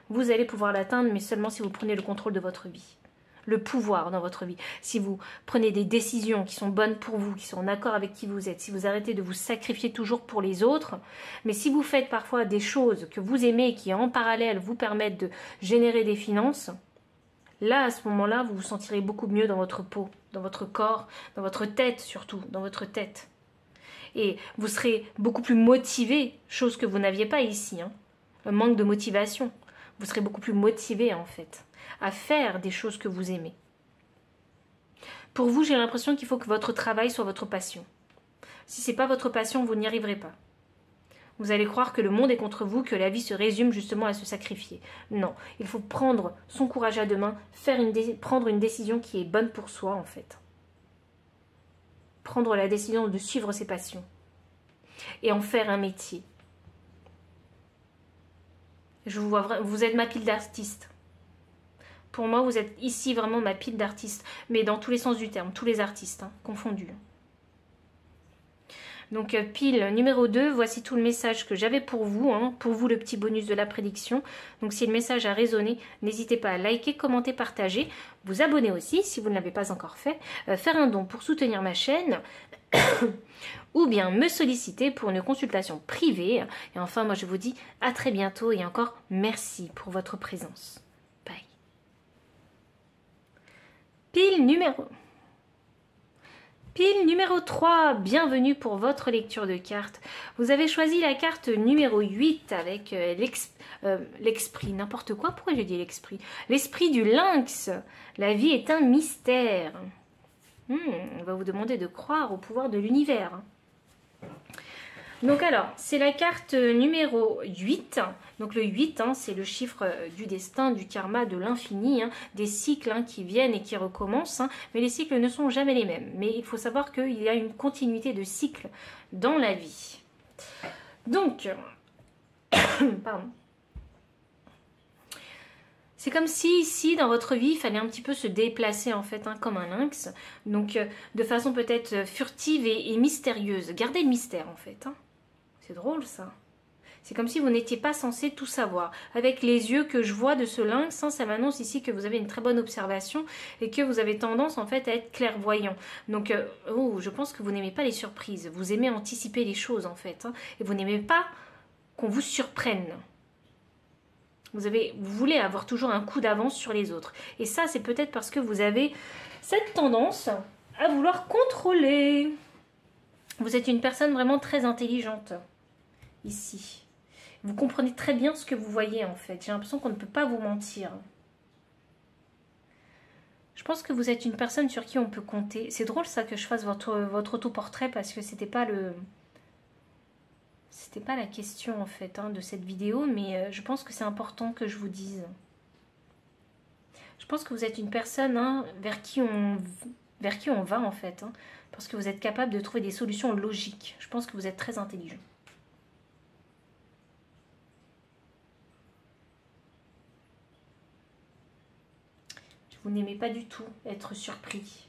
Vous allez pouvoir l'atteindre, mais seulement si vous prenez le contrôle de votre vie. Le pouvoir dans votre vie. Si vous prenez des décisions qui sont bonnes pour vous, qui sont en accord avec qui vous êtes, si vous arrêtez de vous sacrifier toujours pour les autres, mais si vous faites parfois des choses que vous aimez et qui en parallèle vous permettent de générer des finances, là à ce moment-là vous vous sentirez beaucoup mieux dans votre peau, dans votre corps, dans votre tête surtout, dans votre tête. Et vous serez beaucoup plus motivé, chose que vous n'aviez pas ici, un manque de motivation. Vous serez beaucoup plus motivé en fait à faire des choses que vous aimez. Pour vous, j'ai l'impression qu'il faut que votre travail soit votre passion. Si ce n'est pas votre passion, vous n'y arriverez pas. Vous allez croire que le monde est contre vous, que la vie se résume justement à se sacrifier. Non, il faut prendre son courage à deux mains, prendre une décision qui est bonne pour soi en fait. Prendre la décision de suivre ses passions et en faire un métier. Je vous vois, vous êtes ma pile d'artistes. Pour moi, vous êtes ici vraiment ma pile d'artistes, mais dans tous les sens du terme, tous les artistes, confondus. Donc pile numéro 2, voici tout le message que j'avais pour vous le petit bonus de la prédiction. Donc si le message a résonné, n'hésitez pas à liker, commenter, partager, vous abonner aussi si vous ne l'avez pas encore fait, faire un don pour soutenir ma chaîne, ou bien me solliciter pour une consultation privée. Et enfin, moi je vous dis à très bientôt et encore merci pour votre présence. Bye. Pile numéro 3, bienvenue pour votre lecture de cartes. Vous avez choisi la carte numéro 8 avec l'esprit, n'importe quoi, pourquoi j'ai dit l'esprit? L'esprit du lynx, la vie est un mystère. On va vous demander de croire au pouvoir de l'univers. Donc alors, c'est la carte numéro 8. Donc le 8, c'est le chiffre du destin, du karma, de l'infini, des cycles qui viennent et qui recommencent. Mais les cycles ne sont jamais les mêmes. Mais il faut savoir qu'il y a une continuité de cycles dans la vie. Donc, pardon. C'est comme si ici, dans votre vie, il fallait un petit peu se déplacer en fait, comme un lynx. Donc, de façon peut-être furtive et mystérieuse. Gardez le mystère en fait. C'est drôle ça. C'est comme si vous n'étiez pas censé tout savoir. Avec les yeux que je vois de ce lynx, ça m'annonce ici que vous avez une très bonne observation et que vous avez tendance en fait à être clairvoyant. Donc, je pense que vous n'aimez pas les surprises. Vous aimez anticiper les choses en fait. Et vous n'aimez pas qu'on vous surprenne. Vous voulez avoir toujours un coup d'avance sur les autres. Et ça, c'est peut-être parce que vous avez cette tendance à vouloir contrôler. Vous êtes une personne vraiment très intelligente. Ici. Vous comprenez très bien ce que vous voyez en fait. J'ai l'impression qu'on ne peut pas vous mentir. Je pense que vous êtes une personne sur qui on peut compter. C'est drôle ça que je fasse votre autoportrait parce que c'était pas la question en fait de cette vidéo, mais je pense que c'est important que je vous dise. Je pense que vous êtes une personne vers qui on va en fait, parce que vous êtes capable de trouver des solutions logiques. Je pense que vous êtes très intelligent. Je Vous n'aimez pas du tout être surpris.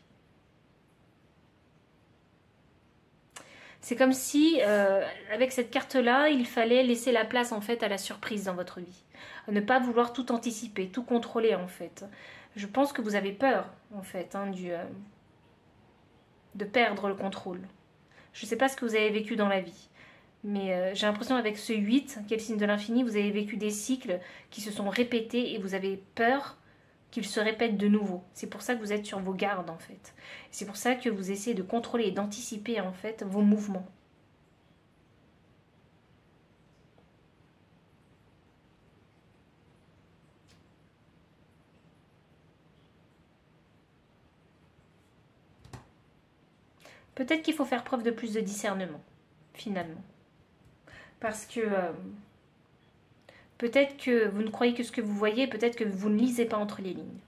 C'est comme si, avec cette carte-là, il fallait laisser la place en fait à la surprise dans votre vie. À ne pas vouloir tout anticiper, tout contrôler en fait. Je pense que vous avez peur en fait hein, de perdre le contrôle. Je ne sais pas ce que vous avez vécu dans la vie. Mais j'ai l'impression avec ce 8, qui est le signe de l'infini, vous avez vécu des cycles qui se sont répétés et vous avez peur qu'ils se répètent de nouveau. C'est pour ça que vous êtes sur vos gardes en fait. C'est pour ça que vous essayez de contrôler et d'anticiper en fait vos mouvements. Peut-être qu'il faut faire preuve de plus de discernement, finalement. Parce que peut-être que vous ne croyez que ce que vous voyez, peut-être que vous ne lisez pas entre les lignes.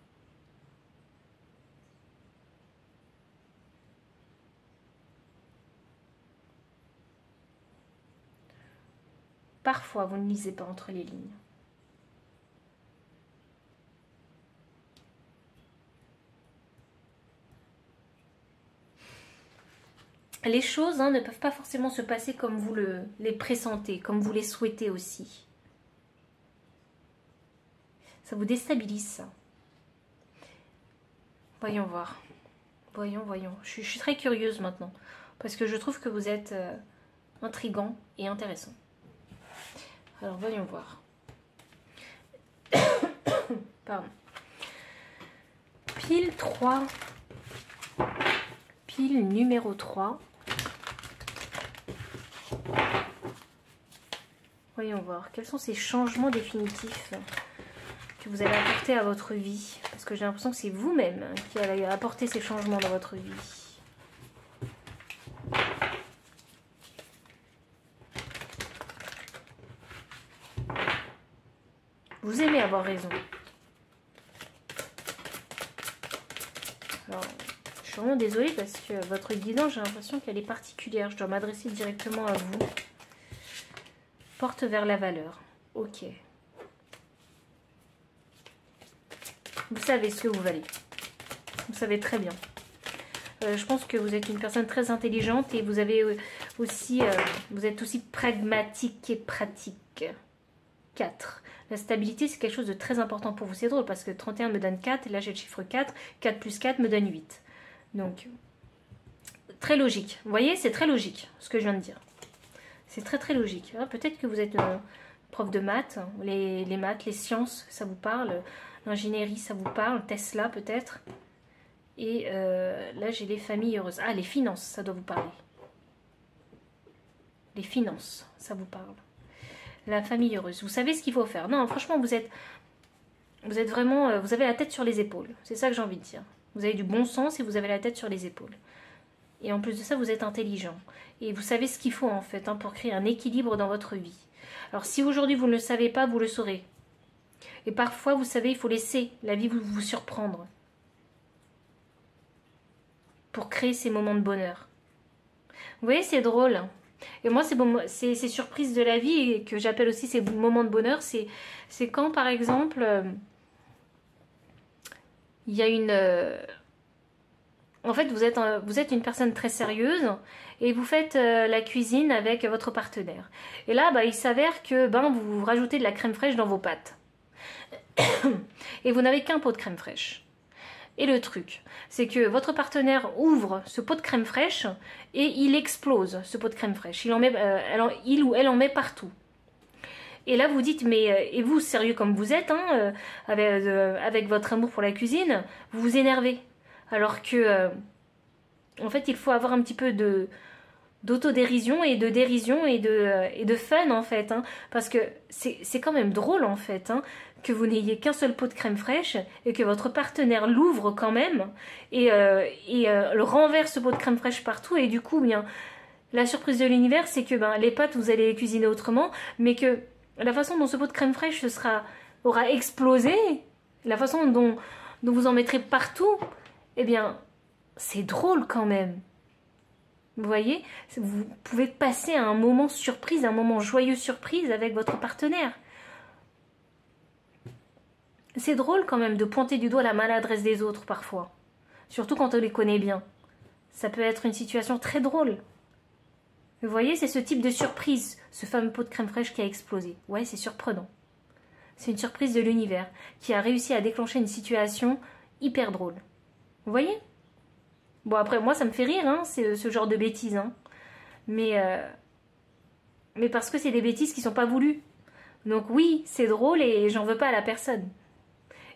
Parfois, vous ne lisez pas entre les lignes. Les choses ne peuvent pas forcément se passer comme vous les pressentez, comme vous les souhaitez aussi. Ça vous déstabilise, ça. Voyons voir. Voyons. Je suis très curieuse maintenant. Parce que je trouve que vous êtes intriguant et intéressant. Alors, voyons voir. Pardon. Pile 3. Pile numéro 3. Voyons voir. Quels sont ces changements définitifs que vous allez apporter à votre vie? Parce que j'ai l'impression que c'est vous-même qui allez apporter ces changements dans votre vie. Vous aimez avoir raison. Alors, je suis vraiment désolée parce que votre guidance, j'ai l'impression qu'elle est particulière. Je dois m'adresser directement à vous. Porte vers la valeur. Ok. Vous savez ce que vous valez. Vous savez très bien. Je pense que vous êtes une personne très intelligente et vous avez aussi, vous êtes aussi pragmatique et pratique. 4. La stabilité, c'est quelque chose de très important pour vous. C'est drôle parce que 31 me donne 4 et là j'ai le chiffre 4. 4 plus 4 me donne 8. Donc, très logique. Vous voyez, c'est très logique ce que je viens de dire. C'est très logique. Ah, peut-être que vous êtes prof de maths. Les maths, les sciences, ça vous parle. L'ingénierie, ça vous parle. Tesla, peut-être. Et là, j'ai les familles heureuses. Ah, les finances, ça doit vous parler. Les finances, ça vous parle. La famille heureuse. Vous savez ce qu'il faut faire. Non, franchement, vous êtes vraiment... vous avez la tête sur les épaules. C'est ça que j'ai envie de dire. Vous avez du bon sens et vous avez la tête sur les épaules. Et en plus de ça, vous êtes intelligent. Et vous savez ce qu'il faut, en fait, pour créer un équilibre dans votre vie. Alors, si aujourd'hui, vous ne le savez pas, vous le saurez. Et parfois, vous savez, il faut laisser la vie vous surprendre. Pour créer ces moments de bonheur. Vous voyez, c'est drôle. Et moi, ces surprises de la vie, et que j'appelle aussi ces moments de bonheur, c'est quand, par exemple, il y a une... en fait, vous êtes une personne très sérieuse et vous faites la cuisine avec votre partenaire. Et là, il s'avère que vous rajoutez de la crème fraîche dans vos pâtes. Et vous n'avez qu'un pot de crème fraîche. Et le truc, c'est que votre partenaire ouvre ce pot de crème fraîche et il explose ce pot de crème fraîche. Il ou elle en met partout. Et là, vous dites, mais et vous, sérieux comme vous êtes, avec votre amour pour la cuisine, vous vous énervez. Alors que, en fait, il faut avoir un petit peu d'autodérision et de dérision et de fun, en fait. Parce que c'est quand même drôle, en fait, que vous n'ayez qu'un seul pot de crème fraîche et que votre partenaire l'ouvre quand même et le renverse ce pot de crème fraîche partout. Et du coup, bien, la surprise de l'univers, c'est que les pâtes, vous allez les cuisiner autrement, mais que la façon dont ce pot de crème fraîche aura explosé, la façon dont vous en mettrez partout, eh bien, c'est drôle quand même. Vous voyez, vous pouvez passer à un moment surprise, un moment joyeux surprise avec votre partenaire. C'est drôle quand même de pointer du doigt la maladresse des autres parfois. Surtout quand on les connaît bien. Ça peut être une situation très drôle. Vous voyez, c'est ce type de surprise, ce fameux pot de crème fraîche qui a explosé. Ouais, c'est surprenant. C'est une surprise de l'univers qui a réussi à déclencher une situation hyper drôle. Vous voyez? Bon, après, moi, ça me fait rire, hein, ce genre de bêtises. Hein. Mais parce que c'est des bêtises qui sont pas voulues. Donc oui, c'est drôle et j'en veux pas à la personne.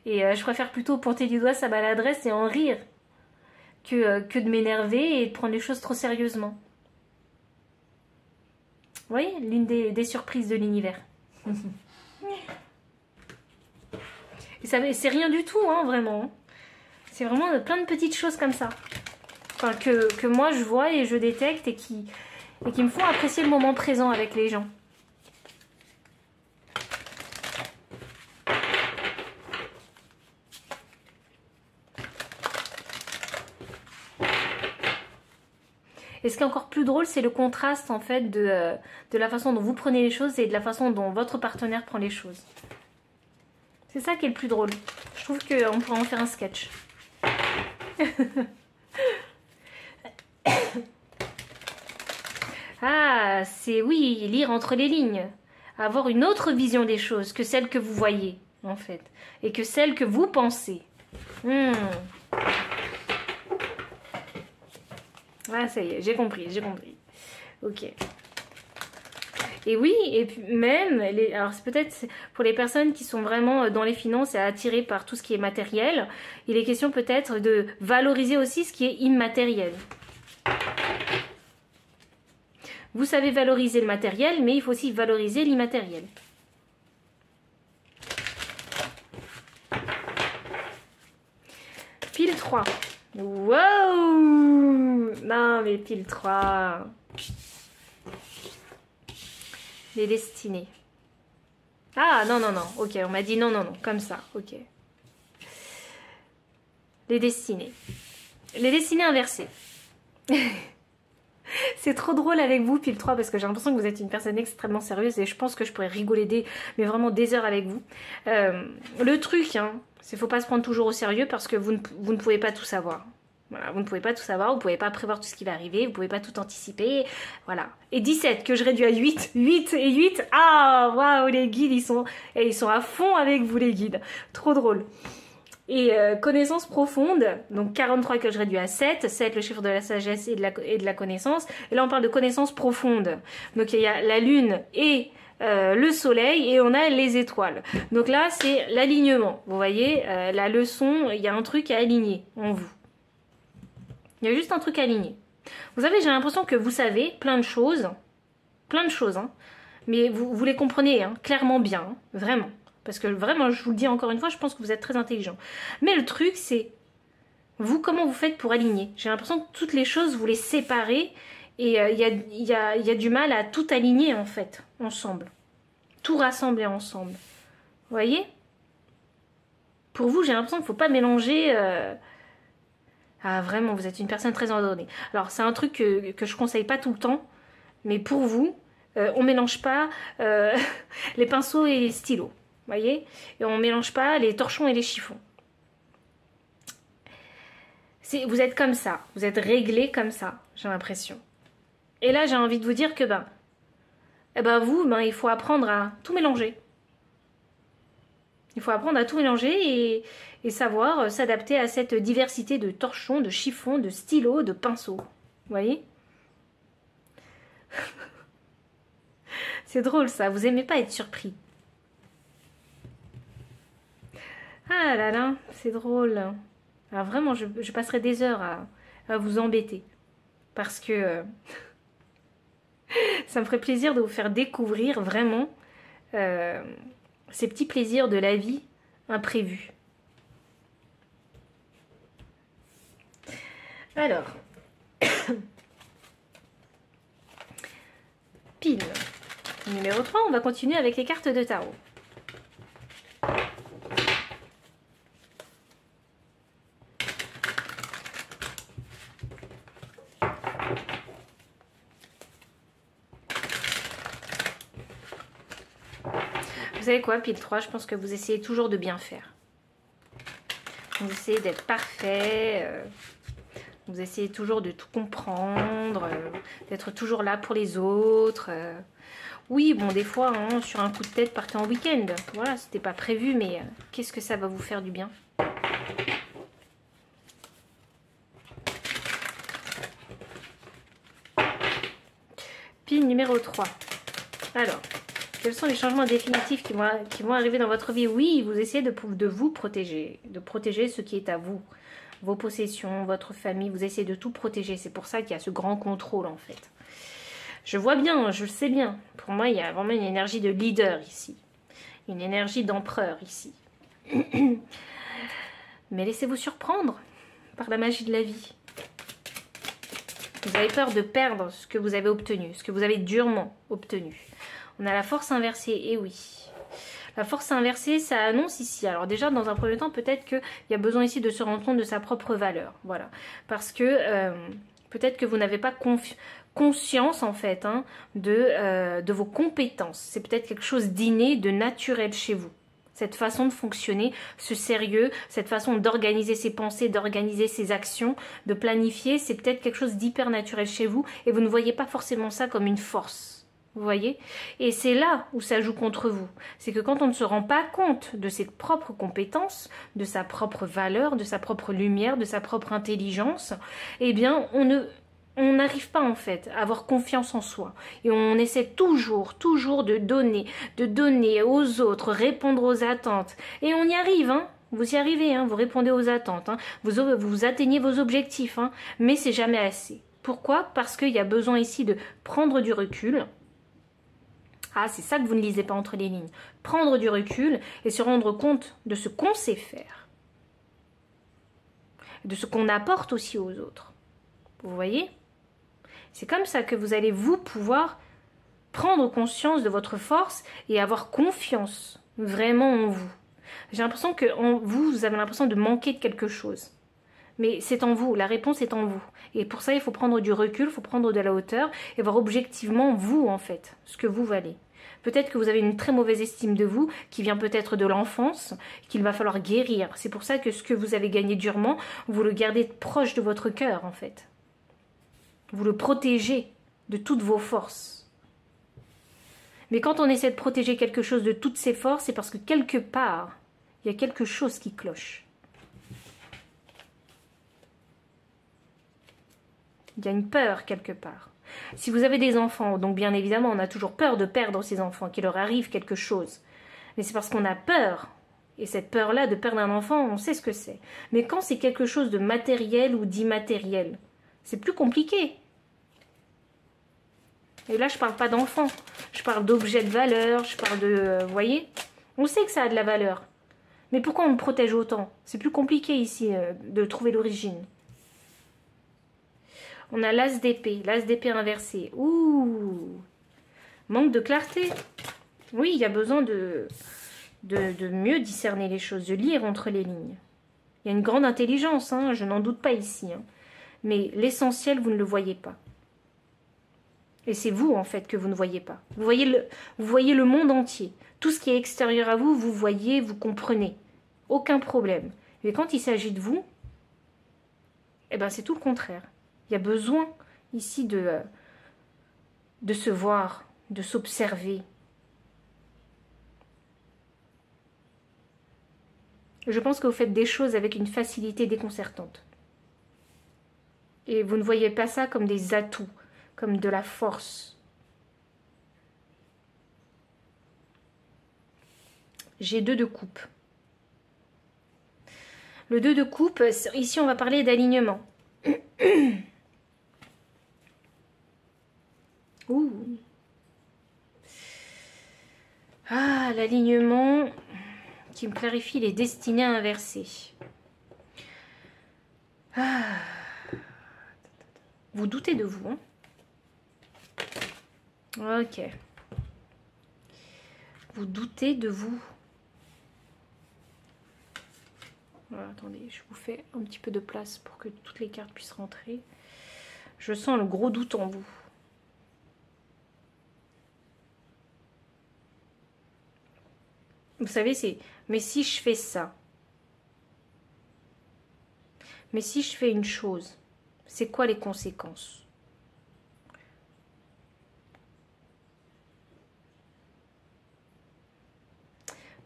Et je préfère plutôt pointer du doigt sa maladresse et en rire que de m'énerver et de prendre les choses trop sérieusement. Vous voyez, l'une des surprises de l'univers. Et c'est rien du tout, hein, vraiment. C'est vraiment plein de petites choses comme ça. Enfin, que moi je vois et je détecte et qui me font apprécier le moment présent avec les gens. Et ce qui est encore plus drôle, c'est le contraste en fait de la façon dont vous prenez les choses et de la façon dont votre partenaire prend les choses. C'est ça qui est le plus drôle. Je trouve qu'on pourrait en faire un sketch. Ah, c'est oui, lire entre les lignes. Avoir une autre vision des choses que celle que vous voyez, en fait. Et que celle que vous pensez. Ah, ça y est, j'ai compris. Ok. Et oui, et puis même, alors c'est peut-être pour les personnes qui sont vraiment dans les finances et attirées par tout ce qui est matériel, il est question peut-être de valoriser aussi ce qui est immatériel. Vous savez valoriser le matériel, mais il faut aussi valoriser l'immatériel. Pile 3. Wow! Non, mais pile 3. Les destinées. Ah, non. Ok, on m'a dit non. Comme ça, ok. Les destinées. Les destinées inversées. C'est trop drôle avec vous, pile 3, parce que j'ai l'impression que vous êtes une personne extrêmement sérieuse et je pense que je pourrais rigoler mais vraiment des heures avec vous. Le truc, hein, c'est faut pas se prendre toujours au sérieux parce que vous ne pouvez pas tout savoir. Voilà, vous ne pouvez pas tout savoir, vous ne pouvez pas prévoir tout ce qui va arriver, vous ne pouvez pas tout anticiper, voilà. Et 17 que je réduis à 8, 8 et 8, ah, waouh, les guides, ils sont à fond avec vous les guides, trop drôle. Et connaissance profonde, donc 43 que je réduis à 7, 7 le chiffre de la sagesse et de la connaissance, et là on parle de connaissance profonde. Donc il y a la lune et le soleil et on a les étoiles. Donc là c'est l'alignement, vous voyez, la leçon, il y a un truc à aligner en vous. Il y a juste un truc à aligner. Vous savez, j'ai l'impression que vous savez plein de choses, hein, mais vous les comprenez hein, clairement bien, hein, vraiment. Parce que vraiment, je vous le dis encore une fois, je pense que vous êtes très intelligent. Mais le truc, c'est vous, comment vous faites pour aligner? J'ai l'impression que toutes les choses, vous les séparez et il y a du mal à tout aligner en fait, ensemble. Tout rassembler ensemble. Vous voyez? Pour vous, j'ai l'impression qu'il ne faut pas mélanger... Ah vraiment, vous êtes une personne très ordonnée. Alors c'est un truc que je conseille pas tout le temps, mais pour vous, on mélange pas les pinceaux et les stylos. Voyez, et on mélange pas les torchons et les chiffons. Vous êtes comme ça, vous êtes réglé comme ça, j'ai l'impression. Et là, j'ai envie de vous dire que il faut apprendre à tout mélanger. Il faut apprendre à tout mélanger et savoir s'adapter à cette diversité de torchons, de chiffons, de stylos, de pinceaux. Vous voyez? C'est drôle ça, vous aimez pas être surpris. Ah là là, c'est drôle. Alors vraiment, je passerai des heures à vous embêter. Parce que ça me ferait plaisir de vous faire découvrir vraiment ces petits plaisirs de la vie imprévus. Alors, pile numéro 3, on va continuer avec les cartes de tarot. Vous savez quoi, pile 3, je pense que vous essayez toujours de bien faire. Vous essayez d'être parfait. Vous essayez toujours de tout comprendre. D'être toujours là pour les autres. Oui, bon, des fois, hein, sur un coup de tête, partez en week-end. Voilà, c'était pas prévu, mais qu'est-ce que ça va vous faire du bien? Pile numéro 3. Alors, quels sont les changements définitifs qui vont arriver dans votre vie? Oui, vous essayez de vous protéger, de protéger ce qui est à vous, vos possessions, votre famille, vous essayez de tout protéger. C'est pour ça qu'il y a ce grand contrôle en fait. Je vois bien, je le sais bien. Pour moi, il y a vraiment une énergie de leader ici, une énergie d'empereur ici. Mais laissez-vous surprendre par la magie de la vie. Vous avez peur de perdre ce que vous avez obtenu, ce que vous avez durement obtenu. On a la force inversée, et oui. La force inversée, ça annonce ici. Alors déjà, dans un premier temps, peut-être qu'il y a besoin ici de se rendre compte de sa propre valeur. Voilà. Parce que peut-être que vous n'avez pas conscience, en fait, hein, de vos compétences. C'est peut-être quelque chose d'inné, de naturel chez vous. Cette façon de fonctionner, ce sérieux, cette façon d'organiser ses pensées, d'organiser ses actions, de planifier, c'est peut-être quelque chose d'hyper naturel chez vous et vous ne voyez pas forcément ça comme une force. Vous voyez? Et c'est là où ça joue contre vous. C'est que quand on ne se rend pas compte de ses propres compétences, de sa propre valeur, de sa propre lumière, de sa propre intelligence, eh bien, on n'arrive pas en fait à avoir confiance en soi. Et on essaie toujours de donner aux autres, répondre aux attentes. Et on y arrive, hein. Vous y arrivez, hein. Vous répondez aux attentes, hein. Vous atteignez vos objectifs, hein. Mais c'est jamais assez. Pourquoi? Parce qu'il y a besoin ici de prendre du recul. Ah, c'est ça que vous ne lisez pas entre les lignes. Prendre du recul et se rendre compte de ce qu'on sait faire. De ce qu'on apporte aussi aux autres. Vous voyez? C'est comme ça que vous allez vous pouvoir prendre conscience de votre force et avoir confiance vraiment en vous. J'ai l'impression que vous avez l'impression de manquer de quelque chose. Mais c'est en vous, la réponse est en vous. Et pour ça, il faut prendre du recul, il faut prendre de la hauteur et voir objectivement vous, en fait, ce que vous valez. Peut-être que vous avez une très mauvaise estime de vous, qui vient peut-être de l'enfance, qu'il va falloir guérir. C'est pour ça que ce que vous avez gagné durement, vous le gardez proche de votre cœur, en fait. Vous le protégez de toutes vos forces. Mais quand on essaie de protéger quelque chose de toutes ses forces, c'est parce que quelque part, il y a quelque chose qui cloche. Il y a une peur quelque part. Si vous avez des enfants, donc bien évidemment, on a toujours peur de perdre ses enfants, qu'il leur arrive quelque chose. Mais c'est parce qu'on a peur. Et cette peur-là de perdre un enfant, on sait ce que c'est. Mais quand c'est quelque chose de matériel ou d'immatériel, c'est plus compliqué. Et là, je parle pas d'enfants. Je parle d'objets de valeur, je parle de... vous voyez? On sait que ça a de la valeur. Mais pourquoi on le protège autant? C'est plus compliqué ici de trouver l'origine. On a l'as d'épée inversé. Ouh, manque de clarté. Oui, il y a besoin de mieux discerner les choses, de lire entre les lignes. Il y a une grande intelligence, hein, je n'en doute pas ici. Hein. Mais l'essentiel, vous ne le voyez pas. Et c'est vous, en fait, que vous ne voyez pas. Vous voyez le monde entier. Tout ce qui est extérieur à vous, vous voyez, vous comprenez. Aucun problème. Mais quand il s'agit de vous, eh ben, c'est tout le contraire. Il y a besoin ici de se voir, de s'observer. Je pense que vous faites des choses avec une facilité déconcertante. Et vous ne voyez pas ça comme des atouts, comme de la force. J'ai 2 de coupe. Le 2 de coupe, ici on va parler d'alignement. Ouh. Ah, l'alignement qui me clarifie les destinées inversées. Ah. Vous doutez de vous, hein? Ok. Vous doutez de vous. Voilà, attendez, je vous fais un petit peu de place pour que toutes les cartes puissent rentrer. Je sens le gros doute en vous. Vous savez, c'est... Mais si je fais ça? Mais si je fais une chose, c'est quoi les conséquences?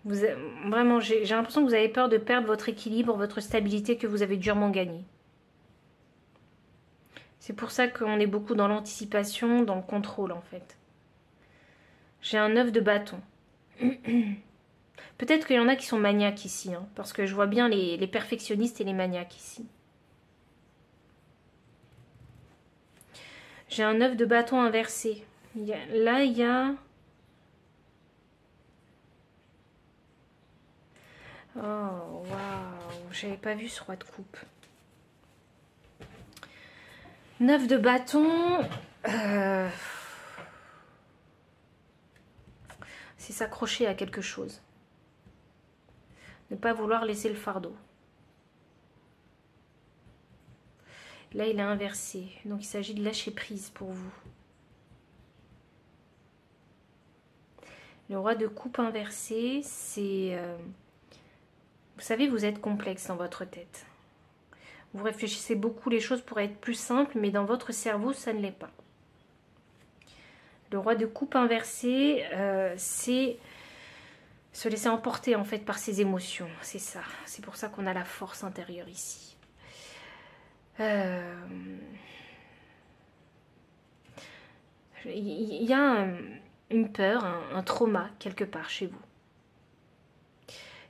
Vraiment, j'ai l'impression que vous avez peur de perdre votre équilibre, votre stabilité que vous avez durement gagné. C'est pour ça qu'on est beaucoup dans l'anticipation, dans le contrôle en fait. J'ai un 9 de bâton. Peut-être qu'il y en a qui sont maniaques ici, hein, parce que je vois bien les perfectionnistes et les maniaques ici. J'ai un 9 de bâton inversé. Là, il y a... Oh, waouh, j'avais pas vu ce roi de coupe. 9 de bâton. C'est s'accrocher à quelque chose. Ne pas vouloir laisser le fardeau. Là, il est inversé. Donc, il s'agit de lâcher prise pour vous. Le roi de coupe inversé, c'est... vous savez, vous êtes complexe dans votre tête. Vous réfléchissez beaucoup, les choses pourraient être plus simples, mais dans votre cerveau, ça ne l'est pas. Le roi de coupe inversé, c'est se laisser emporter en fait par ses émotions. C'est ça. C'est pour ça qu'on a la force intérieure ici. Il y a une peur, un trauma quelque part chez vous,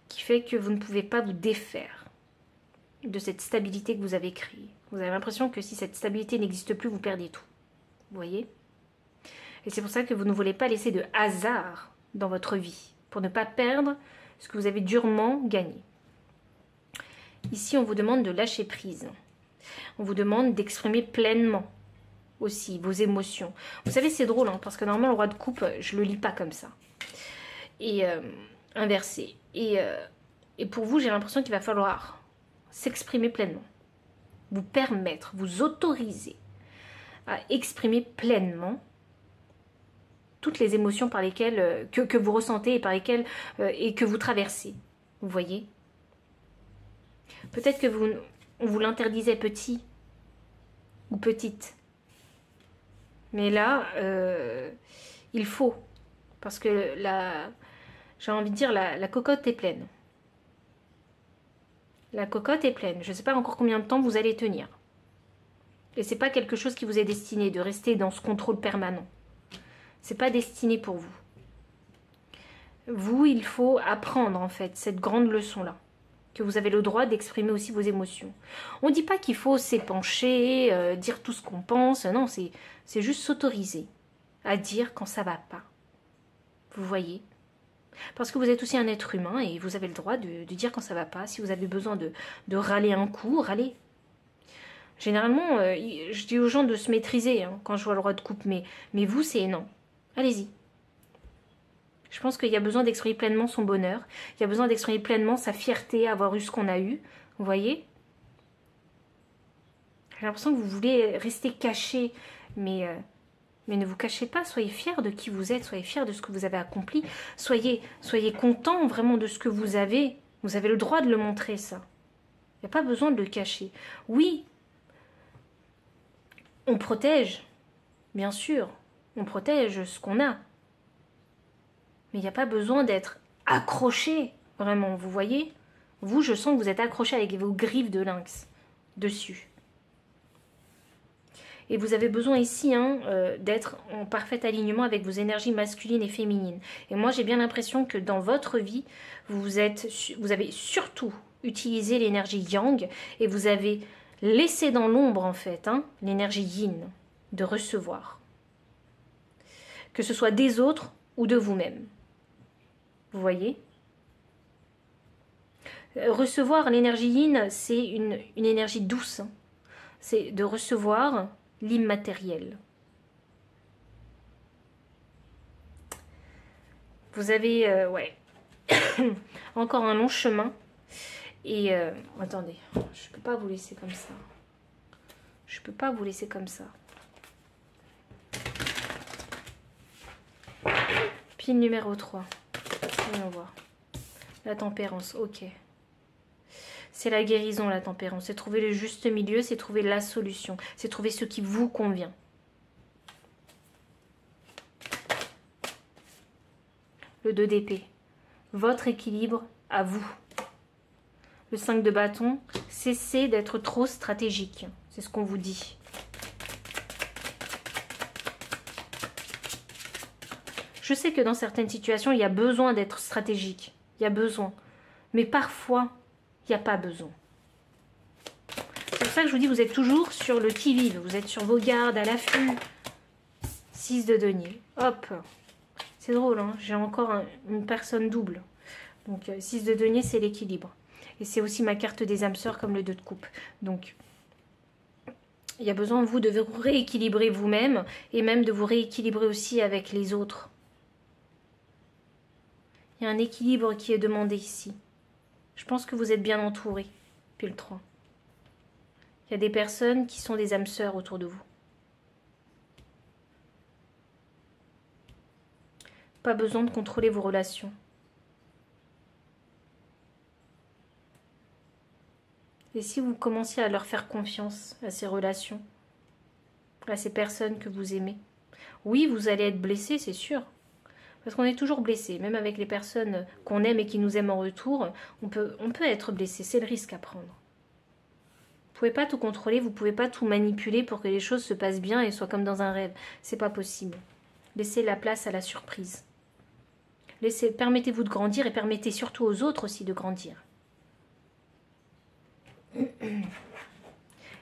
qui fait que vous ne pouvez pas vous défaire de cette stabilité que vous avez créée. Vous avez l'impression que si cette stabilité n'existe plus, vous perdez tout. Vous voyez? Et c'est pour ça que vous ne voulez pas laisser de hasard dans votre vie, pour ne pas perdre ce que vous avez durement gagné. Ici, on vous demande de lâcher prise. On vous demande d'exprimer pleinement aussi vos émotions. Vous savez, c'est drôle, hein, parce que normalement, le roi de coupe, je ne le lis pas comme ça. Et inversé. Et pour vous, j'ai l'impression qu'il va falloir s'exprimer pleinement. Vous permettre, vous autoriser à exprimer pleinement toutes les émotions par lesquelles, que vous ressentez et par lesquelles et que vous traversez. Vous voyez? Peut-être que on vous l'interdisait petit ou petite. Mais là, il faut. Parce que j'ai envie de dire, la cocotte est pleine. La cocotte est pleine. Je ne sais pas encore combien de temps vous allez tenir. Et c'est pas quelque chose qui vous est destiné de rester dans ce contrôle permanent. C'est pas destiné pour vous. Vous, il faut apprendre en fait cette grande leçon-là. Que vous avez le droit d'exprimer aussi vos émotions. On ne dit pas qu'il faut s'épancher, dire tout ce qu'on pense. Non, c'est juste s'autoriser à dire quand ça va pas. Vous voyez? Parce que vous êtes aussi un être humain et vous avez le droit de dire quand ça va pas. Si vous avez besoin de râler un coup, râlez. Généralement, je dis aux gens de se maîtriser hein, quand je vois le roi de coupe. Mais vous, c'est non. Allez-y. Je pense qu'il y a besoin d'exprimer pleinement son bonheur. Il y a besoin d'exprimer pleinement sa fierté à avoir eu ce qu'on a eu. Vous voyez? J'ai l'impression que vous voulez rester caché. Mais ne vous cachez pas. Soyez fiers de qui vous êtes. Soyez fiers de ce que vous avez accompli. Soyez contents vraiment de ce que vous avez. Vous avez le droit de le montrer, ça. Il n'y a pas besoin de le cacher. Oui, on protège. Bien sûr, on protège ce qu'on a. Mais il n'y a pas besoin d'être accroché, vraiment, vous voyez? Vous, je sens que vous êtes accroché avec vos griffes de lynx dessus. Et vous avez besoin ici hein, d'être en parfait alignement avec vos énergies masculines et féminines. Et moi, j'ai bien l'impression que dans votre vie, vous avez surtout utilisé l'énergie yang et vous avez laissé dans l'ombre, en fait, hein, l'énergie yin de recevoir. Que ce soit des autres ou de vous-même. Vous voyez? Recevoir l'énergie yin, c'est une énergie douce. Hein. C'est de recevoir l'immatériel. Vous avez, ouais, encore un long chemin. Et, attendez, je peux pas vous laisser comme ça. Je peux pas vous laisser comme ça. Pile numéro 3. Voyons voir. La tempérance, ok. C'est la guérison, la tempérance. C'est trouver le juste milieu, c'est trouver la solution. C'est trouver ce qui vous convient. Le 2 d'épée. Votre équilibre à vous. Le 5 de bâton. Cessez d'être trop stratégique. C'est ce qu'on vous dit. Je sais que dans certaines situations, il y a besoin d'être stratégique. Il y a besoin. Mais parfois, il n'y a pas besoin. C'est pour ça que je vous dis, vous êtes toujours sur le qui-vive. Vous êtes sur vos gardes, à l'affût. 6 de denier. Hop. C'est drôle, hein, j'ai encore une personne double. Donc 6 de denier, c'est l'équilibre. Et c'est aussi ma carte des âmes sœurs comme le 2 de coupe. Donc, il y a besoin de vous de vous rééquilibrer vous-même et même de vous rééquilibrer aussi avec les autres. Il y a un équilibre qui est demandé ici. Je pense que vous êtes bien entouré, puis le 3. Il y a des personnes qui sont des âmes sœurs autour de vous. Pas besoin de contrôler vos relations. Et si vous commenciez à leur faire confiance, à ces relations, à ces personnes que vous aimez, oui, vous allez être blessé, c'est sûr. Parce qu'on est toujours blessé, même avec les personnes qu'on aime et qui nous aiment en retour, on peut être blessé, c'est le risque à prendre. Vous pouvez pas tout contrôler, vous pouvez pas tout manipuler pour que les choses se passent bien et soient comme dans un rêve. C'est pas possible. Laissez la place à la surprise. Permettez-vous de grandir et permettez surtout aux autres aussi de grandir.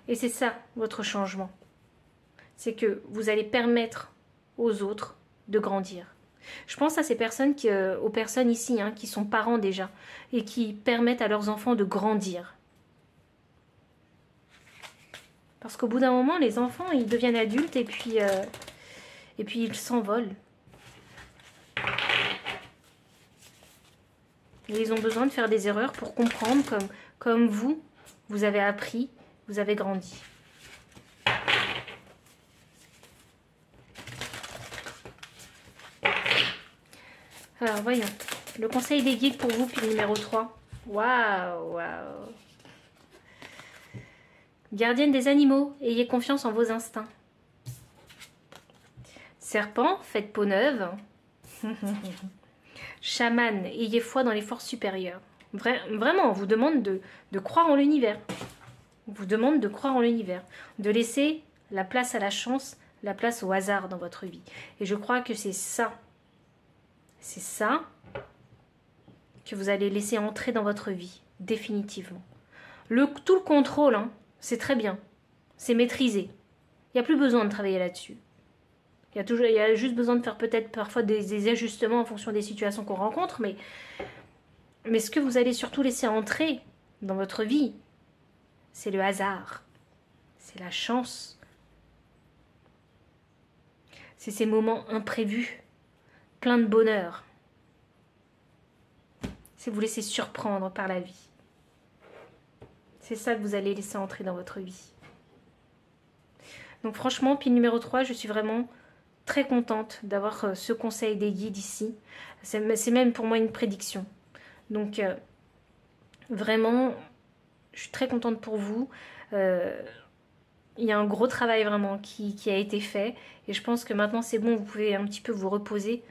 Et c'est ça, votre changement. C'est que vous allez permettre aux autres de grandir. Je pense à ces personnes, aux personnes ici, hein, qui sont parents déjà, et qui permettent à leurs enfants de grandir. Parce qu'au bout d'un moment, les enfants, ils deviennent adultes et puis ils s'envolent. Et ils ont besoin de faire des erreurs pour comprendre comme vous avez appris, vous avez grandi. Alors, voyons. Le conseil des guides pour vous, puis le numéro 3. Waouh, waouh. Gardienne des animaux, ayez confiance en vos instincts. Serpent, faites peau neuve. Chaman, ayez foi dans les forces supérieures. Vraiment, on vous demande de croire en l'univers. On vous demande de croire en l'univers. De laisser la place à la chance, la place au hasard dans votre vie. Et je crois que c'est ça. C'est ça que vous allez laisser entrer dans votre vie, définitivement. Tout le contrôle, hein, c'est très bien. C'est maîtrisé. Il n'y a plus besoin de travailler là-dessus. Il y a juste besoin de faire peut-être parfois des ajustements en fonction des situations qu'on rencontre, mais ce que vous allez surtout laisser entrer dans votre vie, c'est le hasard, c'est la chance, c'est ces moments imprévus, plein de bonheur. C'est vous laisser surprendre par la vie. C'est ça que vous allez laisser entrer dans votre vie. Donc franchement, pile numéro 3, je suis vraiment très contente d'avoir ce conseil des guides ici. C'est même pour moi une prédiction. Donc vraiment, je suis très contente pour vous. Il y a un gros travail vraiment qui a été fait. Et je pense que maintenant c'est bon, vous pouvez un petit peu vous reposer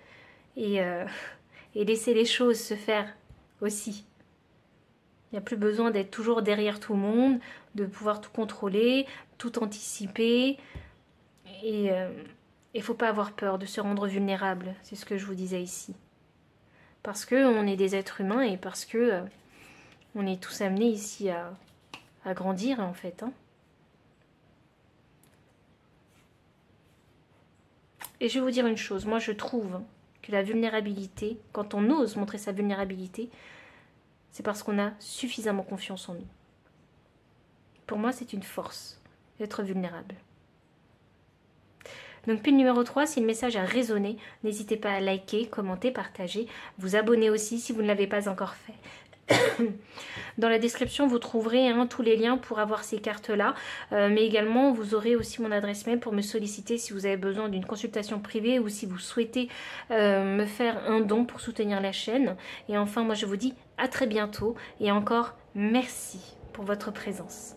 et laisser les choses se faire aussi. Il n'y a plus besoin d'être toujours derrière tout le monde, de pouvoir tout contrôler, tout anticiper. Et il ne faut pas avoir peur de se rendre vulnérable, c'est ce que je vous disais ici. Parce qu'on est des êtres humains et parce que on est tous amenés ici à grandir en fait. Hein. Et je vais vous dire une chose, moi je trouve que la vulnérabilité, quand on ose montrer sa vulnérabilité, c'est parce qu'on a suffisamment confiance en nous. Pour moi, c'est une force d'être vulnérable. Donc pile numéro 3, si le message a résonné, n'hésitez pas à liker, commenter, partager, vous abonner aussi si vous ne l'avez pas encore fait. Dans la description, vous trouverez tous les liens pour avoir ces cartes-là. Mais également, vous aurez aussi mon adresse mail pour me solliciter si vous avez besoin d'une consultation privée ou si vous souhaitez me faire un don pour soutenir la chaîne. Et enfin, moi, je vous dis à très bientôt. Et encore, merci pour votre présence.